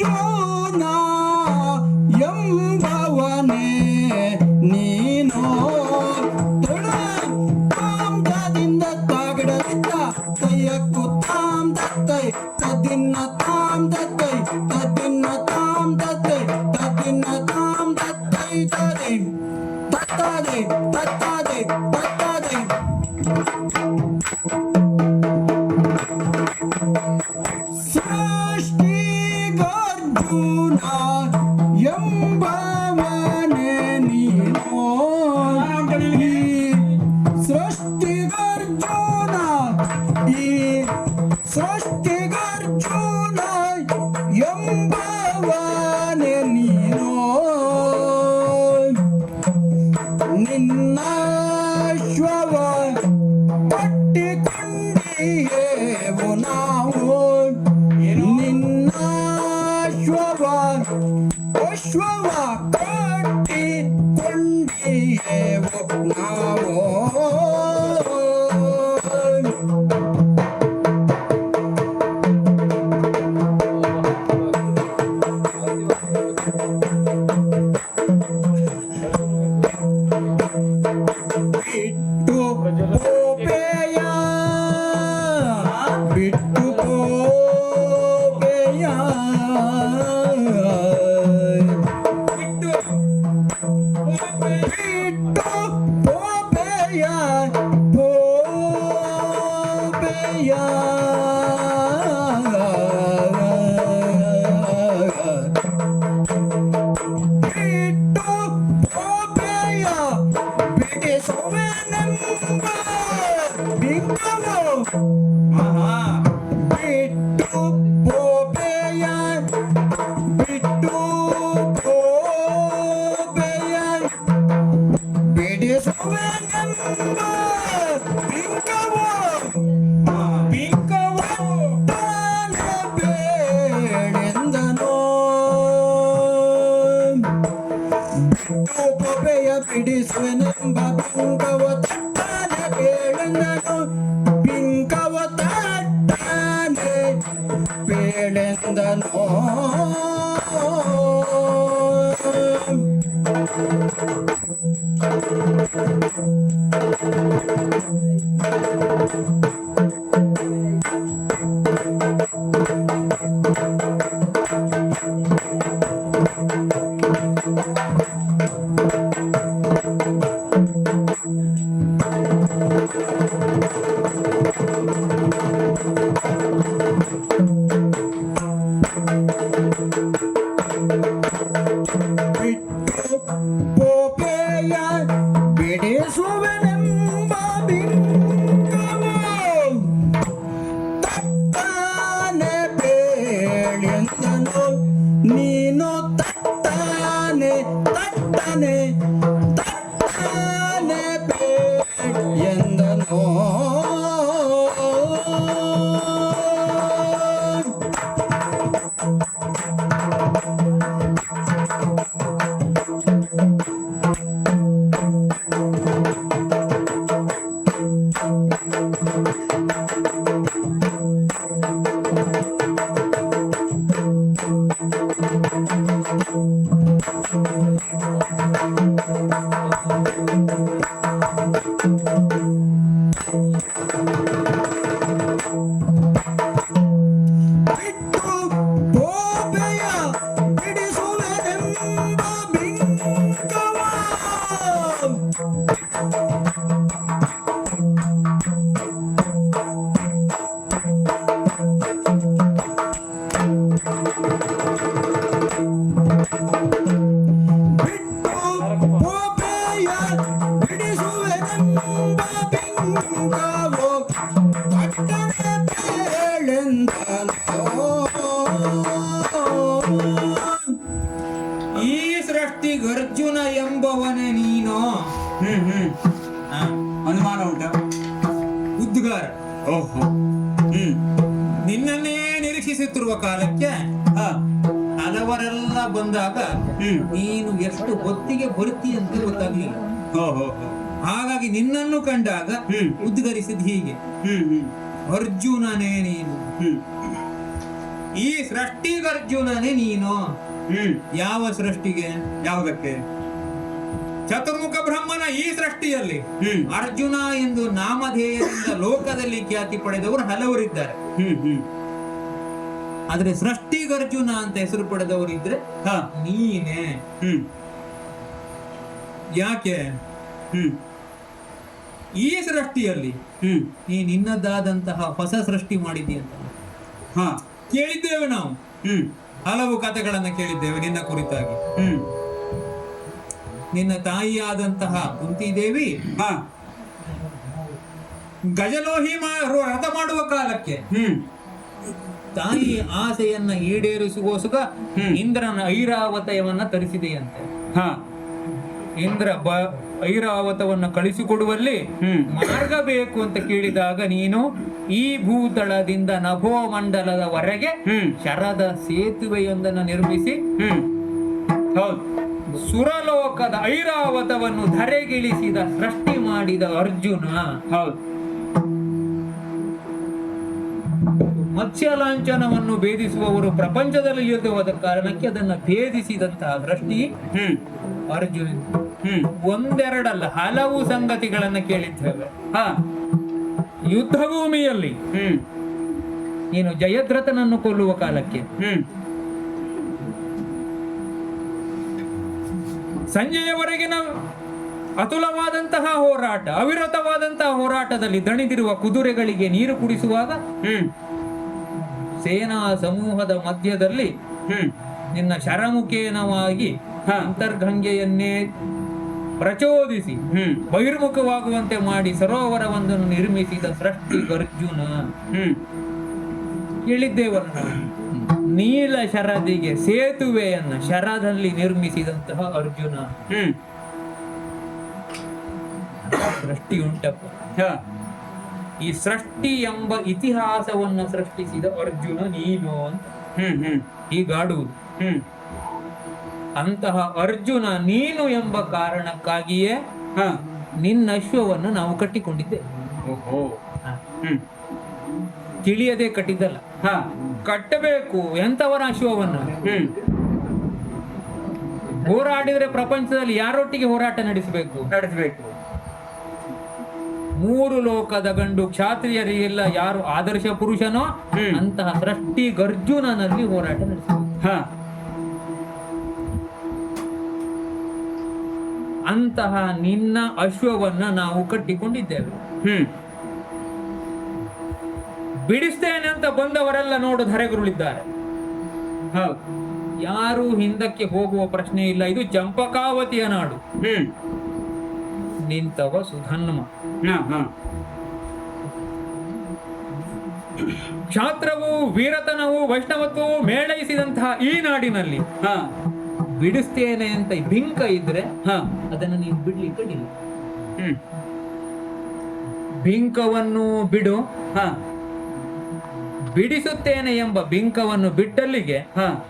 ಅರ್ಜುನ ಎಂಬವನೇ ನೀನೋ ತಾಮ್ ದಿಂದ ತಾಗಡತ್ತ ತಯ್ಯಕ್ಕು ತಾಮ್ ದತ್ತೈ ತದಿನ್ನ ತಾಮ್ ದತ್ತೈ ತದಿನ್ನ ತಾಮ್ ದತ್ತೈ ತದಿನ್ನ ತಾಮ್ ದತ್ತೈ ತದೈ ತತ್ತದೈ ತತ್ತದೈ ತತ್ತದೈ ಸೃಷ್ಟಿಗರ್ಜುನ ಎಂಬವನೇ ನೀನೋ ಸೃಷ್ಟಿಗರ್ಜುನ ಈ ಸೃಷ್ಟಿಗರ್ಜುನ ಎಂಬವನೇ ನೀನೋ ನಿನ್ನ ಶ್ವವ ಪಟ್ಟಿಕೊಂಡಿಯೇವು ನಾವು ನಿನ್ನ ಶ್ವವ ಅಶ್ವವ ಕಟ್ಟಿಕೊಂಡಿಯೇವು ನಾವು ಬಿಟ್ಟು ಹೋಬೇಯ ಬಿಟ್ಟು ಹೋಬೇಯ ಬಿಟ್ಟು ಹೋಬೇಯ ಹೋಬೇಯ ಬಿಟ್ಟು ಹೋಬೇಯ ಬಿಡಿಸುವೆನೆಂಬ ಬಿಂಕವು ಬಿಟ್ಟು ಹೋಬೇಯ ಬಿಟ್ಟು ಹೋಬೇಯ ಬಿಡಿಸುವೆನೆಂಬ ಬಿಂಕವು ಬಿಂಕವು ತಾನೇ ಬೇಳೆಂದನೋ ಬಿಟ್ಟು ಹೋಬೇಯ ಬಿಡಿಸುವೆನೆಂಬ ಬಿಂಕವ ತಟ್ಟಾನೆ ಬೇಳೆಂದನು ಬಿಂಕವ ತಟ್ಟಾನೆ ಬೇಳೆಂದನು ಬಿಟ್ಟು ಹೋಬೇಯ ಬಿಡಿಸುವೆನೆಂಬ ಬಿಂಕವು ತಟ್ಟಾನೆ ಬೇಳೆಂದನು ನೀನು ತಟ್ಟಾನೆ ತಟ್ಟನೆ ತಟ್ಟಾನೆ ಬೇಳೆಂದನು ಬಿಟ್ಟು ಹೋಬೇಯ ಬಿಡಿಸುವೆನೆಂಬ ಬಿಂಕವ ಬಿಟ್ಟು ಹೋಬೇಯ ಬಿಡಿಸುವೆನೆಂಬ ಬಿಂಕವು ತಟ್ಟನೆ ಬೇಳೆಂದನೋ ಈ ಸೃಷ್ಟಿಗರ್ಜುನ ಎಂಬವನೇ ನೀನು ಅನುಮಾನ ಉಂಟ ಉದ್ಗಾರ ಓಹೋ ನಿನ್ನನ್ನೇ ನಿರೀಕ್ಷಿಸುತ್ತಿರುವ ಕಾಲಕ್ಕೆ ಹಲವರೆಲ್ಲ ಬಂದಾಗ ನೀನು ಎಷ್ಟು ಹೊತ್ತಿಗೆ ಬರ್ತಿ ಅಂತ ಗೊತ್ತಾಗ್ಲಿಲ್ಲ. ಹಾಗಾಗಿ ನಿನ್ನನ್ನು ಕಂಡಾಗ ಉದ್ಗರಿಸಿದ ಹೀಗೆ, ಅರ್ಜುನನೇ ನೀನು ಈ ಸೃಷ್ಟಿಗರ್ಜುನನೇ ನೀನು. ಯಾವ ಸೃಷ್ಟಿಗೆ? ಯಾವುದಕ್ಕೆ? ಚತುರ್ಮುಖ ಬ್ರಹ್ಮನ ಈ ಸೃಷ್ಟಿಯಲ್ಲಿ ಅರ್ಜುನ ಎಂದು ನಾಮಧೇಯದಿಂದ ಲೋಕದಲ್ಲಿ ಖ್ಯಾತಿ ಪಡೆದವರು ಹಲವರಿದ್ದಾರೆ. ಆದ್ರೆ ಸೃಷ್ಟಿಗರ್ಜುನ ಅಂತ ಹೆಸರು ಪಡೆದವರು ಇದ್ರೆ ನೀನೇ. ಯಾಕೆ? ಈ ಸೃಷ್ಟಿಯಲ್ಲಿ ನೀ ನಿನ್ನದಾದಂತಹ ಹೊಸ ಸೃಷ್ಟಿ ಮಾಡಿದ್ದೀಯಂತ ಕೇಳಿದ್ದೇವೆ ನಾವು. ಹಲವು ಕಥೆಗಳನ್ನ ಕೇಳಿದ್ದೇವೆ ನಿನ್ನ ಕುರಿತಾಗಿ. ನಿನ್ನ ತಾಯಿಯಾದಂತಹ ಕುಂತಿದೇವಿ ಗಜಲೋಹಿ ರಥ ಮಾಡುವ ಕಾಲಕ್ಕೆ ತಾಯಿ ಆಸೆಯನ್ನ ಈಡೇರಿಸುಗೋಸ್ಕರ ಇಂದ್ರನ ಐರಾವತಯವನ್ನ ತರಿಸಿದೆಯಂತೆ. ಇಂದ್ರ ಐರಾವತವನ್ನ ಕಳಿಸಿಕೊಡುವಲ್ಲಿ ಮಾರ್ಗ ಬೇಕು ಅಂತ ಕೇಳಿದಾಗ ನೀನು ಈ ಭೂತಳದಿಂದ ನಭೋಮಂಡಲದವರೆಗೆ ಶರದ ಸೇತುವೆಯೊಂದನ್ನು ನಿರ್ಮಿಸಿ ಸುರಲೋಕದ ಐರಾವತವನ್ನು ಧರೆಗಿಳಿಸಿದ ಸೃಷ್ಟಿ ಮಾಡಿದ ಅರ್ಜುನ. ಮತ್ಸ್ಯ ಲಾಂಛನವನ್ನು ಭೇದಿಸುವವರು ಪ್ರಪಂಚದಲ್ಲಿ ಇಲ್ಲದ ಕಾರಣಕ್ಕೆ ಅದನ್ನ ಭೇದಿಸಿದಂತಹ ಸೃಷ್ಟಿ ಅರ್ಜುನ. ಒಂದೆರಡಲ್ಲ, ಹಲವು ಸಂಗತಿಗಳನ್ನ ಕೇಳಿದ್ದೇವೆ. ಯುದ್ಧ ಭೂಮಿಯಲ್ಲಿ ನೀನು ಜಯದ್ರಥನನ್ನು ಕೊಲ್ಲುವ ಕಾಲಕ್ಕೆ ಸಂಜೆಯವರೆಗಿನ ಅತುಲವಾದಂತಹ ಹೋರಾಟ, ಅವಿರತವಾದಂತಹ ಹೋರಾಟದಲ್ಲಿ ದಣಿದಿರುವ ಕುದುರೆಗಳಿಗೆ ನೀರು ಕುಡಿಸುವಾಗ ಸೇನಾ ಸಮೂಹದ ಮಧ್ಯದಲ್ಲಿ ನಿನ್ನ ಶರಮುಖೇನವಾಗಿ ಅಂತರ್ಗಂಗೆಯನ್ನೇ ಪ್ರಚೋದಿಸಿ ಬಹಿರ್ಮುಖವಾಗುವಂತೆ ಮಾಡಿ ಸರೋವರವೊಂದನ್ನು ನಿರ್ಮಿಸಿದ ಸೃಷ್ಟಿಗರ್ಜುನ. ಕೇಳಿದ್ದೇವಲ್ಲ, ನೀಲ ಶರದಿಗೆ ಸೇತುವೆಯನ್ನ ಶರದಲ್ಲಿ ನಿರ್ಮಿಸಿದಂತಹ ಅರ್ಜುನ. ಸೃಷ್ಟಿ ಉಂಟಪ್ಪ. ಈ ಸೃಷ್ಟಿ ಎಂಬ ಇತಿಹಾಸವನ್ನ ಸೃಷ್ಟಿಸಿದ ಅರ್ಜುನ ನೀನು ಅಂತ ಹೀಗಾಡುವುದು. ಅಂತಹ ಅರ್ಜುನ ನೀನು ಎಂಬ ಕಾರಣಕ್ಕಾಗಿಯೇ ನಿನ್ನ ಅಶ್ವವನ್ನು ನಾವು ಕಟ್ಟಿಕೊಂಡಿದ್ದೇವೆ. ತಿಳಿಯದೆ ಕಟ್ಟಿದ್ದಲ್ಲ, ಕಟ್ಟಬೇಕು. ಎಂತವರ ಅಶ್ವವನ್ನು? ಹೋರಾಡಿದ್ರೆ ಪ್ರಪಂಚದಲ್ಲಿ ಯಾರೊಟ್ಟಿಗೆ ಹೋರಾಟ ನಡೆಸಬೇಕು? ಮೂರು ಲೋಕದ ಗಂಡು ಕ್ಷಾತ್ರಿಯರಿಗೆಲ್ಲ ಯಾರು ಆದರ್ಶ ಪುರುಷನೋ ಅಂತಹ ಸೃಷ್ಟಿ ಗರ್ಜುನನಲ್ಲಿ ಹೋರಾಟ ನಡೆಸಬೇಕು. ಅಂತಹ ನಿನ್ನ ಅಶ್ವವನ್ನ ನಾವು ಕಟ್ಟಿಕೊಂಡಿದ್ದೇವೆ. ಬಿಡಿಸ್ತೇನೆ ಅಂತ ಬಂದವರೆಲ್ಲ ನೋಡು ಧರೆಗುರುಳಿದ್ದಾರೆ. ಯಾರು ಹಿಂದಕ್ಕೆ ಹೋಗುವ ಪ್ರಶ್ನೆ ಇಲ್ಲ. ಇದು ಚಂಪಕಾವತಿಯ ನಾಡು. ನಿಂತವ ಸುಧನ್ಮ. ಕ್ಷಾತ್ರವು, ವೀರತನವು, ವೈಷ್ಣವತ್ವವು ಮೇಳೈಸಿದಂತಹ ಈ ನಾಡಿನಲ್ಲಿ ಬಿಡಿಸ್ತೇನೆ ಅಂತ ಬಿಂಕ ಇದ್ರೆ ಅದನ್ನು ನೀನು ಬಿಡ್ಲಿಕ್ಕೆ ಇಲ್ಲ. ಬಿಂಕವನ್ನು ಬಿಡು. ಬಿಡಿಸುತ್ತೇನೆ ಎಂಬ ಬಿಂಕವನ್ನು ಬಿಟ್ಟಲ್ಲಿಗೆ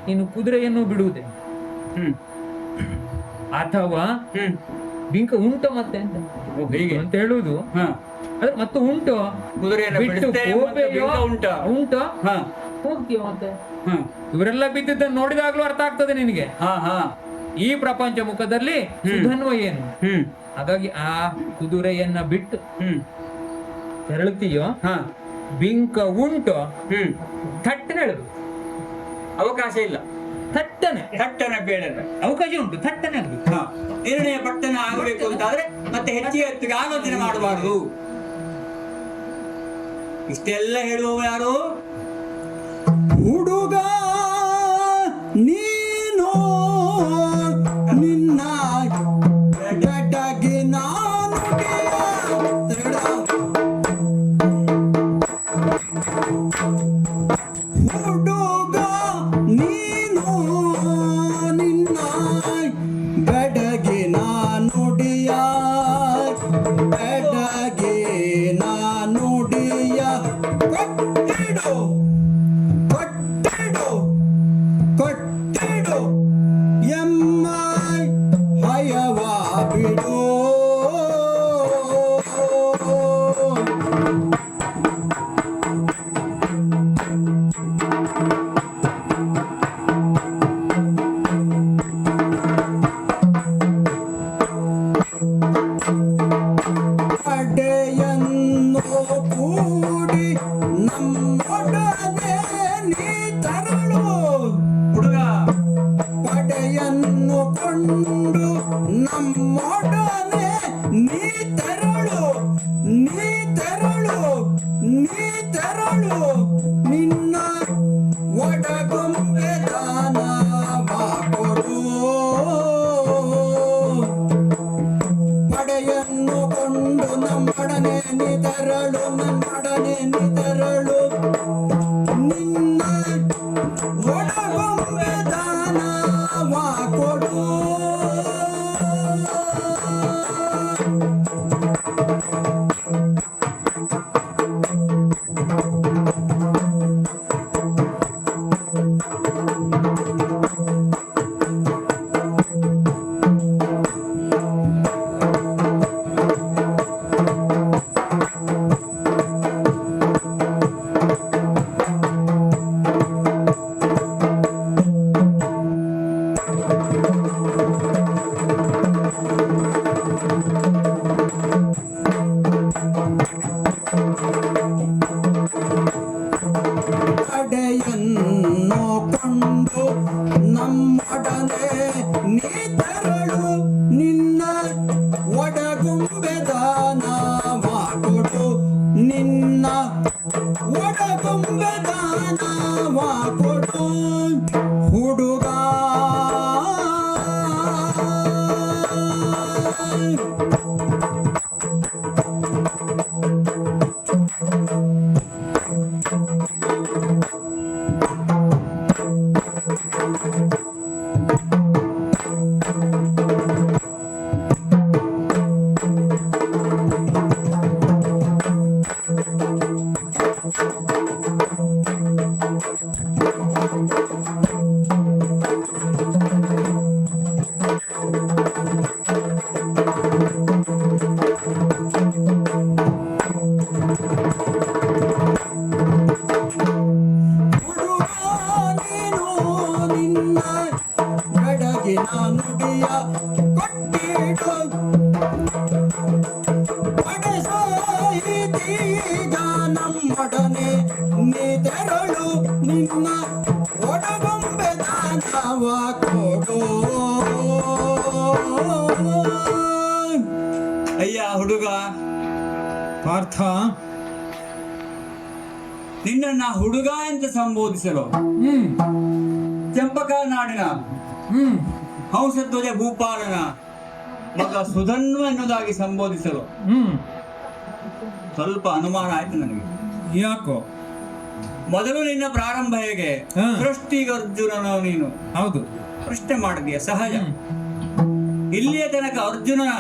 ನೀನು ಕುದುರೆಯನ್ನು ಬಿಡುವುದೇ. ಅಥವಾ ಬಿಂಕ ಉಂಟು ಮತ್ತೆ ಅಂತ ಹೀಗೆ ಅಂತ ಹೇಳುವುದು. ಅದ್ರ ಮತ್ತೆ ಉಂಟು ಉಂಟು ಹೋಗ್ತೀವ ಮತ್ತೆ. ಇವರೆಲ್ಲ ಬಿದ್ದಿದ್ದನ್ನು ನೋಡಿದಾಗ್ಲೂ ಅರ್ಥ ಆಗ್ತದೆ ನಿನಗೆ ಈ ಪ್ರಪಂಚ ಮುಖದಲ್ಲಿ ಸುಧನ್ವ ಏನು. ಹಾಗಾಗಿ ಆ ಕುದುರೆಯನ್ನ ಬಿಟ್ಟು ತೆರಳುತ್ತೀಯೋ, ಬಿಂಕ ಉಂಟು, ಥಟ್ಟನೆ ಹೇಳುದು. ಅವಕಾಶ ಇಲ್ಲ. ಥಟ್ಟನೆ ಬೇಡ, ಅವಕಾಶ ಉಂಟು, ಥಟ್ಟನೆ ಹೇಳುದು. ಎರಡನೆಯ ಪಟ್ಟಣ ಆಗಬೇಕು ಅಂತಾದ್ರೆ ಮತ್ತೆ ಹೆಚ್ಚಿಗೆ ಆಲೋಚನೆ ಮಾಡಬಾರದು. ಇಷ್ಟೆಲ್ಲ ಹೇಳುವವ ಯಾರು? ಹುಡುಗ ನೀನು ನಿನ್ನ ಗಡ್ಡಗೆ ನಾನು ಹುಡುಗ ನೀನು ನಿನ್ನ ಗಡಗೆ ನಾನುಡಿಯ ಗಡಗೆ ನಾನುಡಿಯ ಕೊಟ್ಟಿಡು ಕೊಟ್ಟಿಡು ಕೊಟ್ಟಿಡು ಎಮ್ಮ ಹಯವ ಬಿಡು. ಪಡೆಯನ್ನು ಕೂಡಿ ನಮ್ಮೊಡನೆ ನೀ ತರಳು. ಹುಡುಗ ಪಡೆಯನ್ನು ಕೊಂಡು ನಮ್ಮೊಡನೆ ನೀ ತರಳು, ನೀ ತರಳು, ನೀ ತರಳು. ನಿನ್ನ ಒಡಗೊಂಬೆ ದಾನವ ಕೊಡು. ಪಡೆಯನ್ನು ಕೊಂಡು ನಮ್ಮೊಡನೆ ನೀ ತರಳು, ನಮ್ಮೊಡನೆ ನೀ ತರಳು. ನಿನ್ನ ಒಡಗೊಂಬೆ ದಾನವ ಕೊಡು. ಪಡೆಯನ್ನು ಕೊಂಡು ನಮ್ಮೊಡನೆ ನೀ ತರಳು. ನಿನ್ನ ಒಡಗುಂಬೆ ದಾನವ ಕೊಡು. ನಿನ್ನ ಒಡಗುಂಬೆ ದಾನವ ಕೊಡು. ಹುಡುಗ ನುಡಿಯ ಕೊಟ್ಟಿಡು. ಪಡೆಸೀಗ ನಮ್ಮೊಡನೆ ನೀ ತೆರಳು. ನಿನ್ನ ಒಡಗೊಂಬೆ ದಾನವ ಕೊಡು. ಅಯ್ಯ ಹುಡುಗ ಪಾರ್ಥ, ನಿನ್ನನ್ನ ಹುಡುಗ ಅಂತ ಸಂಬೋಧಿಸಲು ಚಂಪಕ ನಾಡಿನ ಹಂಸಧ್ವಜ ಭೂಪಾಲನ ಮಗ ಸುಧನ್ವ ಎನ್ನುವುದಾಗಿ ಸಂಬೋಧಿಸಲು ಸ್ವಲ್ಪ ಅನುಮಾನ ಆಯ್ತು ನನಗೆ. ಯಾಕೋ? ಮೊದಲು ನಿನ್ನ ಪ್ರಾರಂಭ ಹೇಗೆ ಸೃಷ್ಟಿಗರ್ಜುನನು ನೀನು ಹೌದು ಪ್ರಶ್ನೆ ಮಾಡಿದೀಯ, ಸಹಜ. ಇಲ್ಲಿಯ ತನಕ ಅರ್ಜುನನ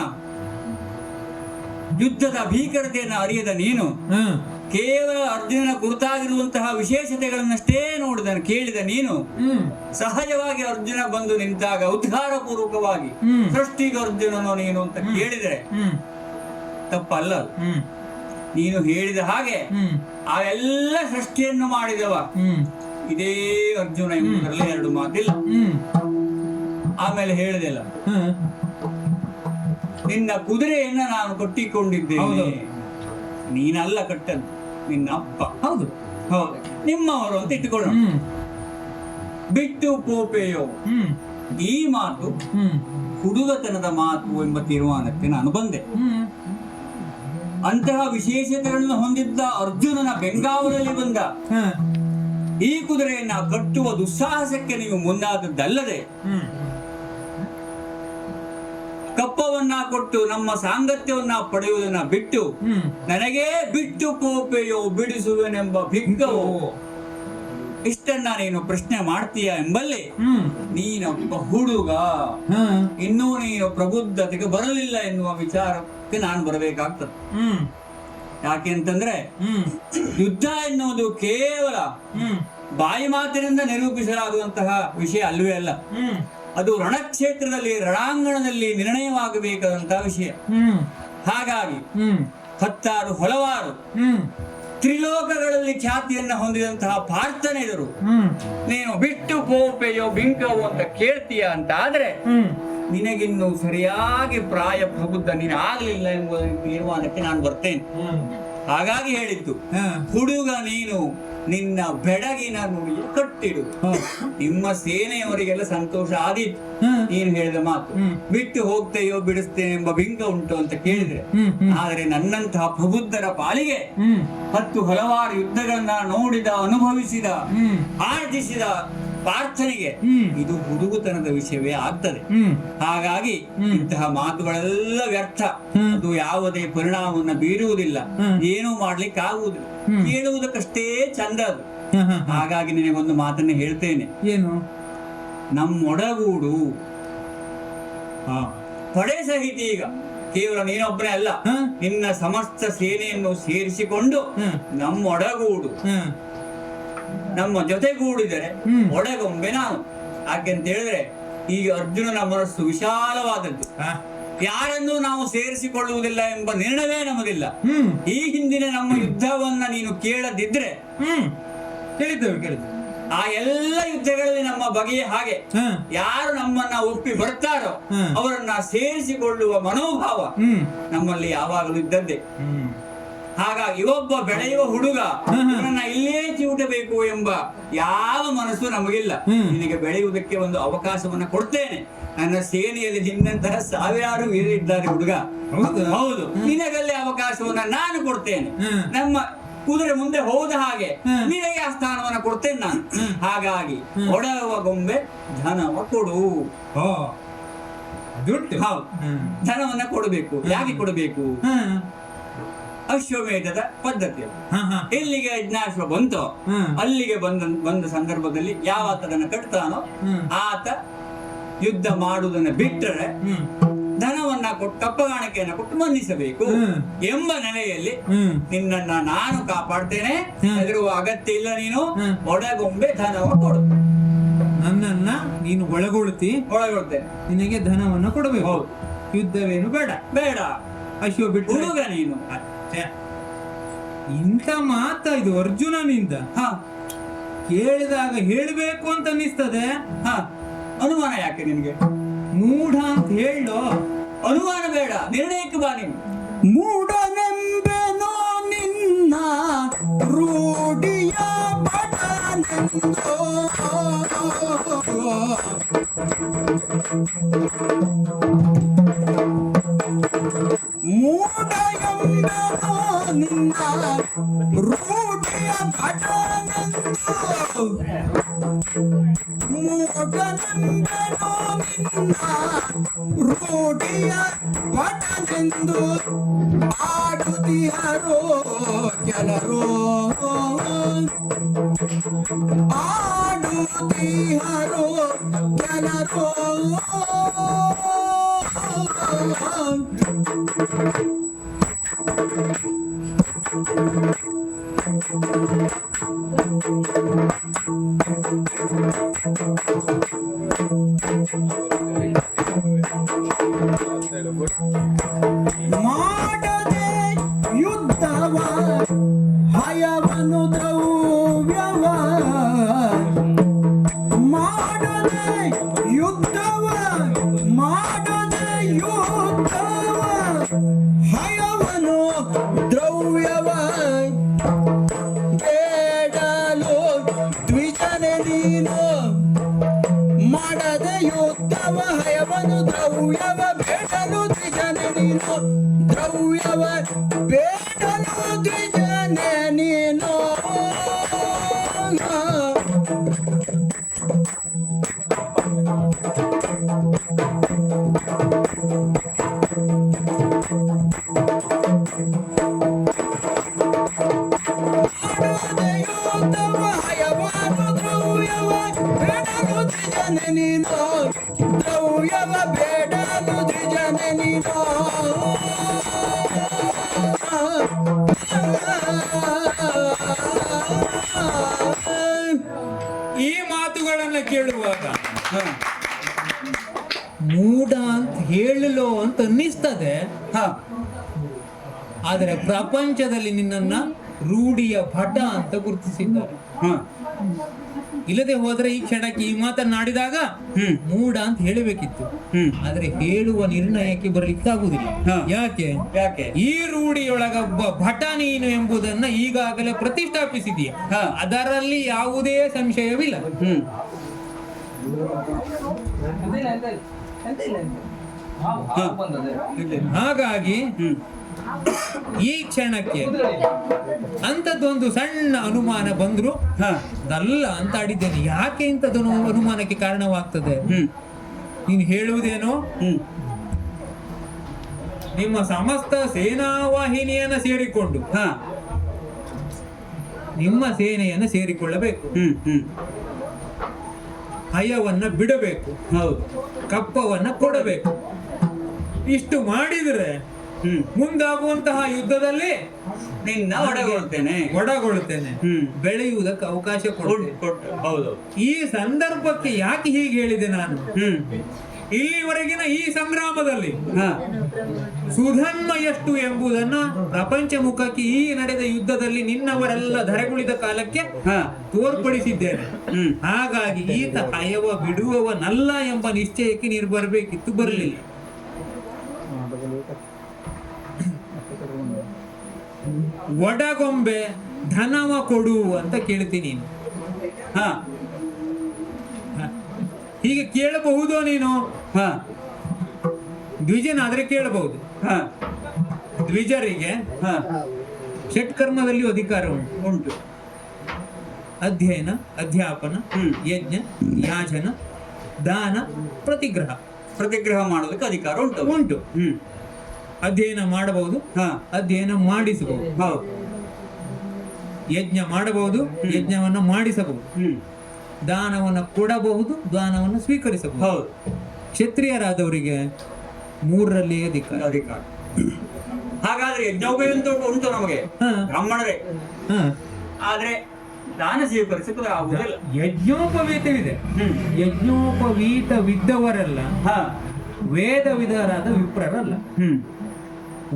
ಯುದ್ಧದ ಭೀಕರತೆಯನ್ನು ಅರಿಯದ ನೀನು ಕೇವಲ ಅರ್ಜುನನ ಕುರಿತಾಗಿರುವಂತಹ ವಿಶೇಷತೆಗಳನ್ನಷ್ಟೇ ನೋಡಿದ ಕೇಳಿದ ನೀನು ಸಹಜವಾಗಿ ಅರ್ಜುನ ಬಂದು ನಿಂತಾಗ ಉದ್ಧಾರ ಪೂರ್ವಕವಾಗಿ ಸೃಷ್ಟಿಗರ್ಜುನನು ನೀನು ಅಂತ ಕೇಳಿದರೆ ತಪ್ಪಲ್ಲ. ನೀನು ಹೇಳಿದ ಹಾಗೆ ಆ ಎಲ್ಲ ಸೃಷ್ಟಿಯನ್ನು ಮಾಡಿದವ ಇದೇ ಅರ್ಜುನ ಎಂಬುದರಲ್ಲಿ ಎರಡು ಮಾತಿಲ್ಲ. ಆಮೇಲೆ ಹೇಳಿದೆಲ್ಲ, ನಿನ್ನ ಕುದುರೆಯನ್ನ ನಾನು ಕಟ್ಟಿಕೊಂಡಿದ್ದೇನೆ, ನೀನಲ್ಲ ಕಟ್ಟದ್ದು, ನಿನ್ನ ಅಪ್ಪ. ಹೌದು ಹೌದು, ನಿಮ್ಮವರು ಅಂತ ಇಟ್ಟುಕೊಳ್ಳೋಣ. ಬಿಟ್ಟು ಪೋಪೆಯೋ ಈ ಮಾತು ಹುಡುಗತನದ ಮಾತು ಎಂಬ ತೀರ್ಮಾನಕ್ಕೆ ನಾನು ಬಂದೆ. ಅಂತಹ ವಿಶೇಷತೆಗಳನ್ನು ಹೊಂದಿದ್ದ ಅರ್ಜುನನ ಬೆಂಗಾವಲಲ್ಲಿ ಬಂದ ಈ ಕುದುರೆಯನ್ನ ಕಟ್ಟುವ ದುಸ್ಸಾಹಸಕ್ಕೆ ನೀವು ಮುಂದಾದದ್ದಲ್ಲದೆ ಕಪ್ಪವನ್ನ ಕೊಟ್ಟು ನಮ್ಮ ಸಾಂಗತ್ಯವನ್ನ ಪಡೆಯುವುದನ್ನ ಬಿಟ್ಟು ನನಗೇ ಬಿಟ್ಟು ಪೋಪೆಯೋ ಬಿಡಿಸುವೆನೆಂಬ ಭಿಕ್ಕವೋ ಇಷ್ಟನ್ನ ನೀನು ಪ್ರಶ್ನೆ ಮಾಡ್ತೀಯ ಎಂಬಲ್ಲಿ ನೀನೊಬ್ಬ ಹುಡುಗ, ಇನ್ನೂ ನೀನು ಪ್ರಬುದ್ಧತೆಗೆ ಬರಲಿಲ್ಲ ಎನ್ನುವ ವಿಚಾರಕ್ಕೆ ನಾನು ಬರಬೇಕಾಗ್ತದೆ. ಯಾಕೆ ಅಂತಂದ್ರೆ ಯುದ್ಧ ಎನ್ನುವುದು ಕೇವಲ ಬಾಯಿ ಮಾತಿನಿಂದ ನಿರೂಪಿಸಲಾಗುವಂತಹ ವಿಷಯ ಅಲ್ವೇ ಅಲ್ಲ. ಅದು ರಣಕ್ಷೇತ್ರದಲ್ಲಿ ರಣಾಂಗಣದಲ್ಲಿ ನಿರ್ಣಯವಾಗಬೇಕಾದಂತಹ ವಿಷಯ. ಹಾಗಾಗಿ ಹತ್ತಾರು ಹಲವಾರು ತ್ರಿಲೋಕಗಳಲ್ಲಿ ಖ್ಯಾತಿಯನ್ನ ಹೊಂದಿದಂತಹ ಪಾರ್ಥನೆದರು ನೀನು ಬಿಟ್ಟು ಪೋಪೆಯೋ ಬಿಂಕವೋ ಅಂತ ಕೇಳ್ತೀಯ ಅಂತ ಆದ್ರೆ ನಿನಗಿನ್ನು ಸರಿಯಾಗಿ ಪ್ರಾಯ ಪ್ರಬುದ್ಧ ನೀನು ಆಗ್ಲಿಲ್ಲ ಎಂಬ ತೀರ್ಮಾನಕ್ಕೆ ನಾನು ಬರ್ತೇನೆ. ಹಾಗಾಗಿ ಹೇಳಿದ್ದು, ಹುಡುಗ ನೀನು ನಿನ್ನ ಬೆಡಗಿನ ನುಡಿಯ ಕಟ್ಟಿಡು. ನಿಮ್ಮ ಸೇನೆಯವರಿಗೆಲ್ಲ ಸಂತೋಷ ಆದೀತು ನೀನು ಹೇಳಿದ ಮಾತು. ಬಿಟ್ಟು ಹೋಗ್ತೇಯೋ ಬಿಡಿಸ್ತೇನೆ ಎಂಬ ಬಿಂಕ ಉಂಟು ಅಂತ ಕೇಳಿದ್ರೆ, ಆದ್ರೆ ನನ್ನಂತಹ ಪ್ರಬುದ್ಧರ ಪಾಲಿಗೆ 10 ಹಲವಾರು ಯುದ್ಧಗಳನ್ನ ನೋಡಿದ, ಅನುಭವಿಸಿದ, ಆರ್ಜಿಸಿದ ಪ್ರಾರ್ಥನೆಗೆ ಇದು ಹುಡುಗುತನದ ವಿಷಯವೇ ಆಗ್ತದೆ. ಹಾಗಾಗಿ ಇಂತಹ ಮಾತುಗಳೆಲ್ಲ ವ್ಯರ್ಥ, ಅದು ಯಾವುದೇ ಪರಿಣಾಮವನ್ನು ಬೀರುವುದಿಲ್ಲ, ಏನೂ ಮಾಡ್ಲಿಕ್ಕೆ ಆಗುವುದಿಲ್ಲ, ಕೇಳುವುದಕ್ಕಷ್ಟೇ ಚಂದ ಅದು. ಹಾಗಾಗಿ ನಿನಗೊಂದು ಮಾತನ್ನ ಹೇಳ್ತೇನೆ. ಏನು? ನಮ್ಮೊಡಗೂಡು ಪಡೆ ಸಹಿತ ಈಗ ಕೇವಲ ನೀನೊಬ್ಬನೇ ಅಲ್ಲ, ನಿನ್ನ ಸಮಸ್ತ ಸೇನೆಯನ್ನು ಸೇರಿಸಿಕೊಂಡು ನಮ್ಮೊಡಗೂಡು, ನಮ್ಮ ಜೊತೆಗೂಡಿದರೆ ಒಡಗೊಂಬೆ ನಾನು. ಯಾಕೆಂತ ಹೇಳಿದ್ರೆ ಈಗ ಅರ್ಜುನನ ಮನಸ್ಸು ವಿಶಾಲವಾದದ್ದು, ಯಾರನ್ನೂ ನಾವು ಸೇರಿಸಿಕೊಳ್ಳುವುದಿಲ್ಲ ಎಂಬ ನಿರ್ಣಯವೇ ನಮ್ಮದಿಲ್ಲ. ಈ ಹಿಂದಿನ ನಮ್ಮ ಯುದ್ಧವನ್ನ ನೀನು ಕೇಳದಿದ್ರೆ, ಕೇಳಿದ್ದೇವೆ, ಆ ಎಲ್ಲ ಯುದ್ಧಗಳಲ್ಲಿ ನಮ್ಮ ಬಗೆಯ ಹಾಗೆ ಯಾರು ನಮ್ಮನ್ನ ಒಪ್ಪಿ ಬರ್ತಾರೋ ಅವರನ್ನ ಸೇರಿಸಿಕೊಳ್ಳುವ ಮನೋಭಾವ ನಮ್ಮಲ್ಲಿ ಯಾವಾಗಲೂ ಇದ್ದದ್ದೇ. ಹಾಗಾಗಿ ಒಬ್ಬ ಬೆಳೆಯುವ ಹುಡುಗ ನನ್ನ ಇಲ್ಲೇ ಚಿವುಟಬೇಕು ಎಂಬ ಯಾವ ಮನಸ್ಸು ನಮಗಿಲ್ಲ. ನಿನಗೆ ಬೆಳೆಯುವುದಕ್ಕೆ ಒಂದು ಅವಕಾಶವನ್ನ ಕೊಡ್ತೇನೆ. ನನ್ನ ಸೇನೆಯಲ್ಲಿ ನಿನ್ನಂತಹ ಸಾವಿರಾರು ವೀರರಿದ್ದಾರೆ ಹುಡುಗ, ಹೌದು. ನಿನಗಲ್ಲಿ ಅವಕಾಶವನ್ನ ನಾನು ಕೊಡ್ತೇನೆ. ನಮ್ಮ ಕುದುರೆ ಮುಂದೆ ಹೋದ ಹಾಗೆ ನಿನಗೆ ಆ ಸ್ಥಾನವನ್ನ ಕೊಡ್ತೇನೆ ನಾನು. ಹಾಗಾಗಿ ಒಡವ ಗೊಂಬೆ ಧನವ ಕೊಡು. ದುಡ್ಡು? ಹೌದು, ಧನವನ್ನ ಕೊಡಬೇಕು. ಯಾಕೆ ಕೊಡಬೇಕು? ಅಶ್ವಮೇಧದ ಪದ್ಧತಿ. ಎಲ್ಲಿಗೆ ಯಜ್ಞಾಶ್ವ ಬಂತೋ ಅಲ್ಲಿಗೆ ಬಂದ ಸಂದರ್ಭದಲ್ಲಿ ಯಾವತ್ತ ಅದನ್ನ ಕಟ್ತಾನೋ ಆತ ಯುದ್ಧ ಮಾಡುವುದನ್ನ ಬಿಟ್ಟರೆ ಧನವನ್ನ ಕೊಟ್ಟು ಕಪ್ಪಗಾಣಿಕೆಯನ್ನ ಕೊಟ್ಟು ಮನ್ನಿಸಬೇಕು ಎಂಬ ನೆಲೆಯಲ್ಲಿ ನಿನ್ನನ್ನ ನಾನು ಕಾಪಾಡ್ತೇನೆ. ಹೆದರುವ ಅಗತ್ಯ ಇಲ್ಲ. ನೀನು ಒಡಗೊಂಬೆ ಧನವ ಕೊಡು. ನನ್ನನ್ನ ನೀನು ಒಳಗೊಳ್ತೇನೆ, ನಿನಗೆ ಧನವನ್ನು ಕೊಡಬೇಕು. ಯುದ್ಧವೇನು ಬೇಡ. ಬೇಡ, ಅಶ್ವ ಬಿಟ್ಟು ಹುಡುಗ ನೀನು. ಇಂಥ ಮಾತ ಇದು ಅರ್ಜುನನಿಂದ ಕೇಳಿದಾಗ ಹೇಳಬೇಕು ಅಂತ ಅನ್ನಿಸ್ತದೆ. ಅನುಮಾನ ಯಾಕೆ ನಿನ್ಗೆ? ಮೂಢ ಅಂತ ಹೇಳೋ. ಅನುಮಾನ ಬೇಡ, ನಿರ್ಣಯಕ್ಕೆ ಬಾ ನೀನು. ಮೂಢನೆಂಬೆನೋ ನಿನ್ನ ರೂಢಿಯ ಬಡನೆಂದೋ, ಮೂಢಯಂಬೆನೋ ನಿನ್ನ ರೂಢಿಯ ಬಡನೆಂದೋ, ಮೂಢನೆಂಬೆನೋ ನಿನ್ನ ರೂಢಿಯ ಬಡನೆಂದು ಆಡುತ್ತಿಹರೋ ಕೆಲರೋ, ಆಡುತ್ತಿಹರೋ ಕೆಲರೋ. ಮಾಡದೆ ಯುದ್ಧವ ಹಯವನು ದ್ರವ್ಯವ, ಮಾಡದೆ ಯುದ್ಧವ, ಮಾಡದೆ ಯುದ್ಧವ ಹಯವನು ದ್ರವ್ಯವ, ಬೇಡಲು ದ್ವಿಜನೆ ನೀನು. ಮಾಡದೆ ಯುದ್ಧವ ಹಯವನು ದ್ರವ್ಯವ, ಬೇಡಲು ದ್ವಿಜನೆ ನೀನು. ದ್ರವ್ಯವ ಬೇಡಲು ದ್ವಿಜನೆ ನೀನು. ಮಾಡದೆ ಯುದ್ಧವ ಹಯವನು ದ್ರವ್ಯವ, ಬೇಡಲು ದ್ವಿಜನೆ ನೀನು. ದ್ರವ್ಯವ ಬೇಡಲು ದ್ವಿಜನೆ ನೀನು. ಈ ಮಾತುಗಳನ್ನ ಕೇಳುವಾಗ ಮೂಢ ಅಂತ ಹೇಳಲು ಅಂತ ಅನ್ನಿಸ್ತದೆ. ಆದರೆ ಪ್ರಪಂಚದಲ್ಲಿ ನಿನ್ನನ್ನ ರೂಢಿಯ ಭಟ ಅಂತ ಗುರುತಿಸಿದ್ದಾರೆ. ಹ ಇಲ್ಲದೆ ಹೋದ್ರೆ ಈ ಕ್ಷಣಕ್ಕೆ ಈ ಮಾತನ್ನಾಡಿದಾಗ ಮೂಢ ಅಂತ ಹೇಳಬೇಕಿತ್ತು. ಆದ್ರೆ ಹೇಳುವ ನಿರ್ಣಯಕ್ಕೆ ಬರ್ಲಿಕ್ಕಾಗುದಿಲ್ಲ. ಯಾಕೆ ಯಾಕೆ? ಈ ರೂಢಿಯೊಳಗೊಬ್ಬ ಭಟ ನೀನು ಎಂಬುದನ್ನ ಈಗಾಗಲೇ ಪ್ರತಿಷ್ಠಾಪಿಸಿದೀಯ. ಅದರಲ್ಲಿ ಯಾವುದೇ ಸಂಶಯವಿಲ್ಲ. ಹಾಗಾಗಿ ಈ ಕ್ಷಣಕ್ಕೆ ಅಂಥದ್ದೊಂದು ಸಣ್ಣ ಅನುಮಾನ ಬಂದ್ರು ಅದಲ್ಲ ಅಂತ ಆಡಿದ್ದೇನೆ. ಯಾಕೆ ಇಂಥದ್ದು ಅನುಮಾನಕ್ಕೆ ಕಾರಣವಾಗ್ತದೆ? ನೀನು ಹೇಳುವುದೇನೋ ನಿಮ್ಮ ಸಮಸ್ತ ಸೇನಾ ವಾಹಿನಿಯನ್ನ ಸೇರಿಕೊಂಡು ನಿಮ್ಮ ಸೇನೆಯನ್ನು ಸೇರಿಕೊಳ್ಳಬೇಕು, ಹಯವನ್ನ ಬಿಡಬೇಕು, ಹೌದು, ಕಪ್ಪವನ್ನ ಕೊಡಬೇಕು. ಇಷ್ಟು ಮಾಡಿದ್ರೆ ಮುಂದಾಗುವಂತಹ ಯುದ್ಧದಲ್ಲಿ ನಿನ್ನ ಒಡಗೊಳ್ಳುತ್ತೇನೆ, ಬೆಳೆಯುವುದಕ್ಕೆ ಅವಕಾಶ ಕೊಡ್ತೇನೆ. ಹೌದು. ಈ ಸಂದರ್ಭಕ್ಕೆ ಯಾಕೆ ಹೀಗೆ ಹೇಳಿದೆ ನಾನು? ಇಲ್ಲಿವರೆಗಿನ ಈ ಸಂಗ್ರಾಮದಲ್ಲಿ ಸುಧನ್ವ ಎಷ್ಟು ಎಂಬುದನ್ನ ಪ್ರಪಂಚ ಮುಖಕ್ಕೆ ಈ ನಡೆದ ಯುದ್ಧದಲ್ಲಿ ನಿನ್ನವರೆಲ್ಲ ಧರೆಗುಳಿದ ಕಾಲಕ್ಕೆ ತೋರ್ಪಡಿಸಿದ್ದೇನೆ. ಹಾಗಾಗಿ ಈತ ಹಯವ ಬಿಡುವವನಲ್ಲ ಎಂಬ ನಿಶ್ಚಯಕ್ಕೆ ನೀನು ಬರಬೇಕಿತ್ತು, ಬರಲಿಲ್ಲ. ಒಡಗೊಂಬೆ ಧನವ ಕೊಡು ಅಂತ ಕೇಳ್ತೀನಿ. ಹೀಗೆ ಕೇಳಬಹುದೋ ನೀನು? ದ್ವಿಜನಾದ್ರೆ ಕೇಳಬಹುದು. ದ್ವಿಜರಿಗೆ ಷಟ್ಕರ್ಮದಲ್ಲಿ ಅಧಿಕಾರ ಉಂಟು. ಅಧ್ಯಯನ, ಅಧ್ಯಾಪನ, ಯಜ್ಞ, ಯಾಜನ, ದಾನ, ಪ್ರತಿಗ್ರಹ ಮಾಡೋದಕ್ಕೆ ಅಧಿಕಾರ ಉಂಟು. ಅಧ್ಯಯನ ಮಾಡಬಹುದು, ಅಧ್ಯಯನ ಮಾಡಿಸಬಹುದು. ಯಜ್ಞ ಮಾಡಬಹುದು, ಯಜ್ಞವನ್ನು ಮಾಡಿಸಬಹುದು. ದಾನವನ್ನು ಕೊಡಬಹುದು, ದಾನವನ್ನು ಸ್ವೀಕರಿಸಬಹುದು. ಕ್ಷತ್ರಿಯರಾದವರಿಗೆ 3ರಲ್ಲಿ ಅಧಿಕಾರ. ಹಾಗಾದ್ರೆ ಯಜ್ಞೋಪವೀತ ಉಂಟು ನಮಗೆ ಬ್ರಾಹ್ಮಣರೇ, ಆದ್ರೆ ದಾನ ಸ್ವೀಕರಿಸಕ್ಕೆ ಆಗುವುದಿಲ್ಲ. ಯಜ್ಞೋಪವೀತವಿದೆ. ಯಜ್ಞೋಪವೀತವಿದ್ದವರೆಲ್ಲ ವೇದವಿದರಾದ ವಿಪ್ರರಲ್ಲ.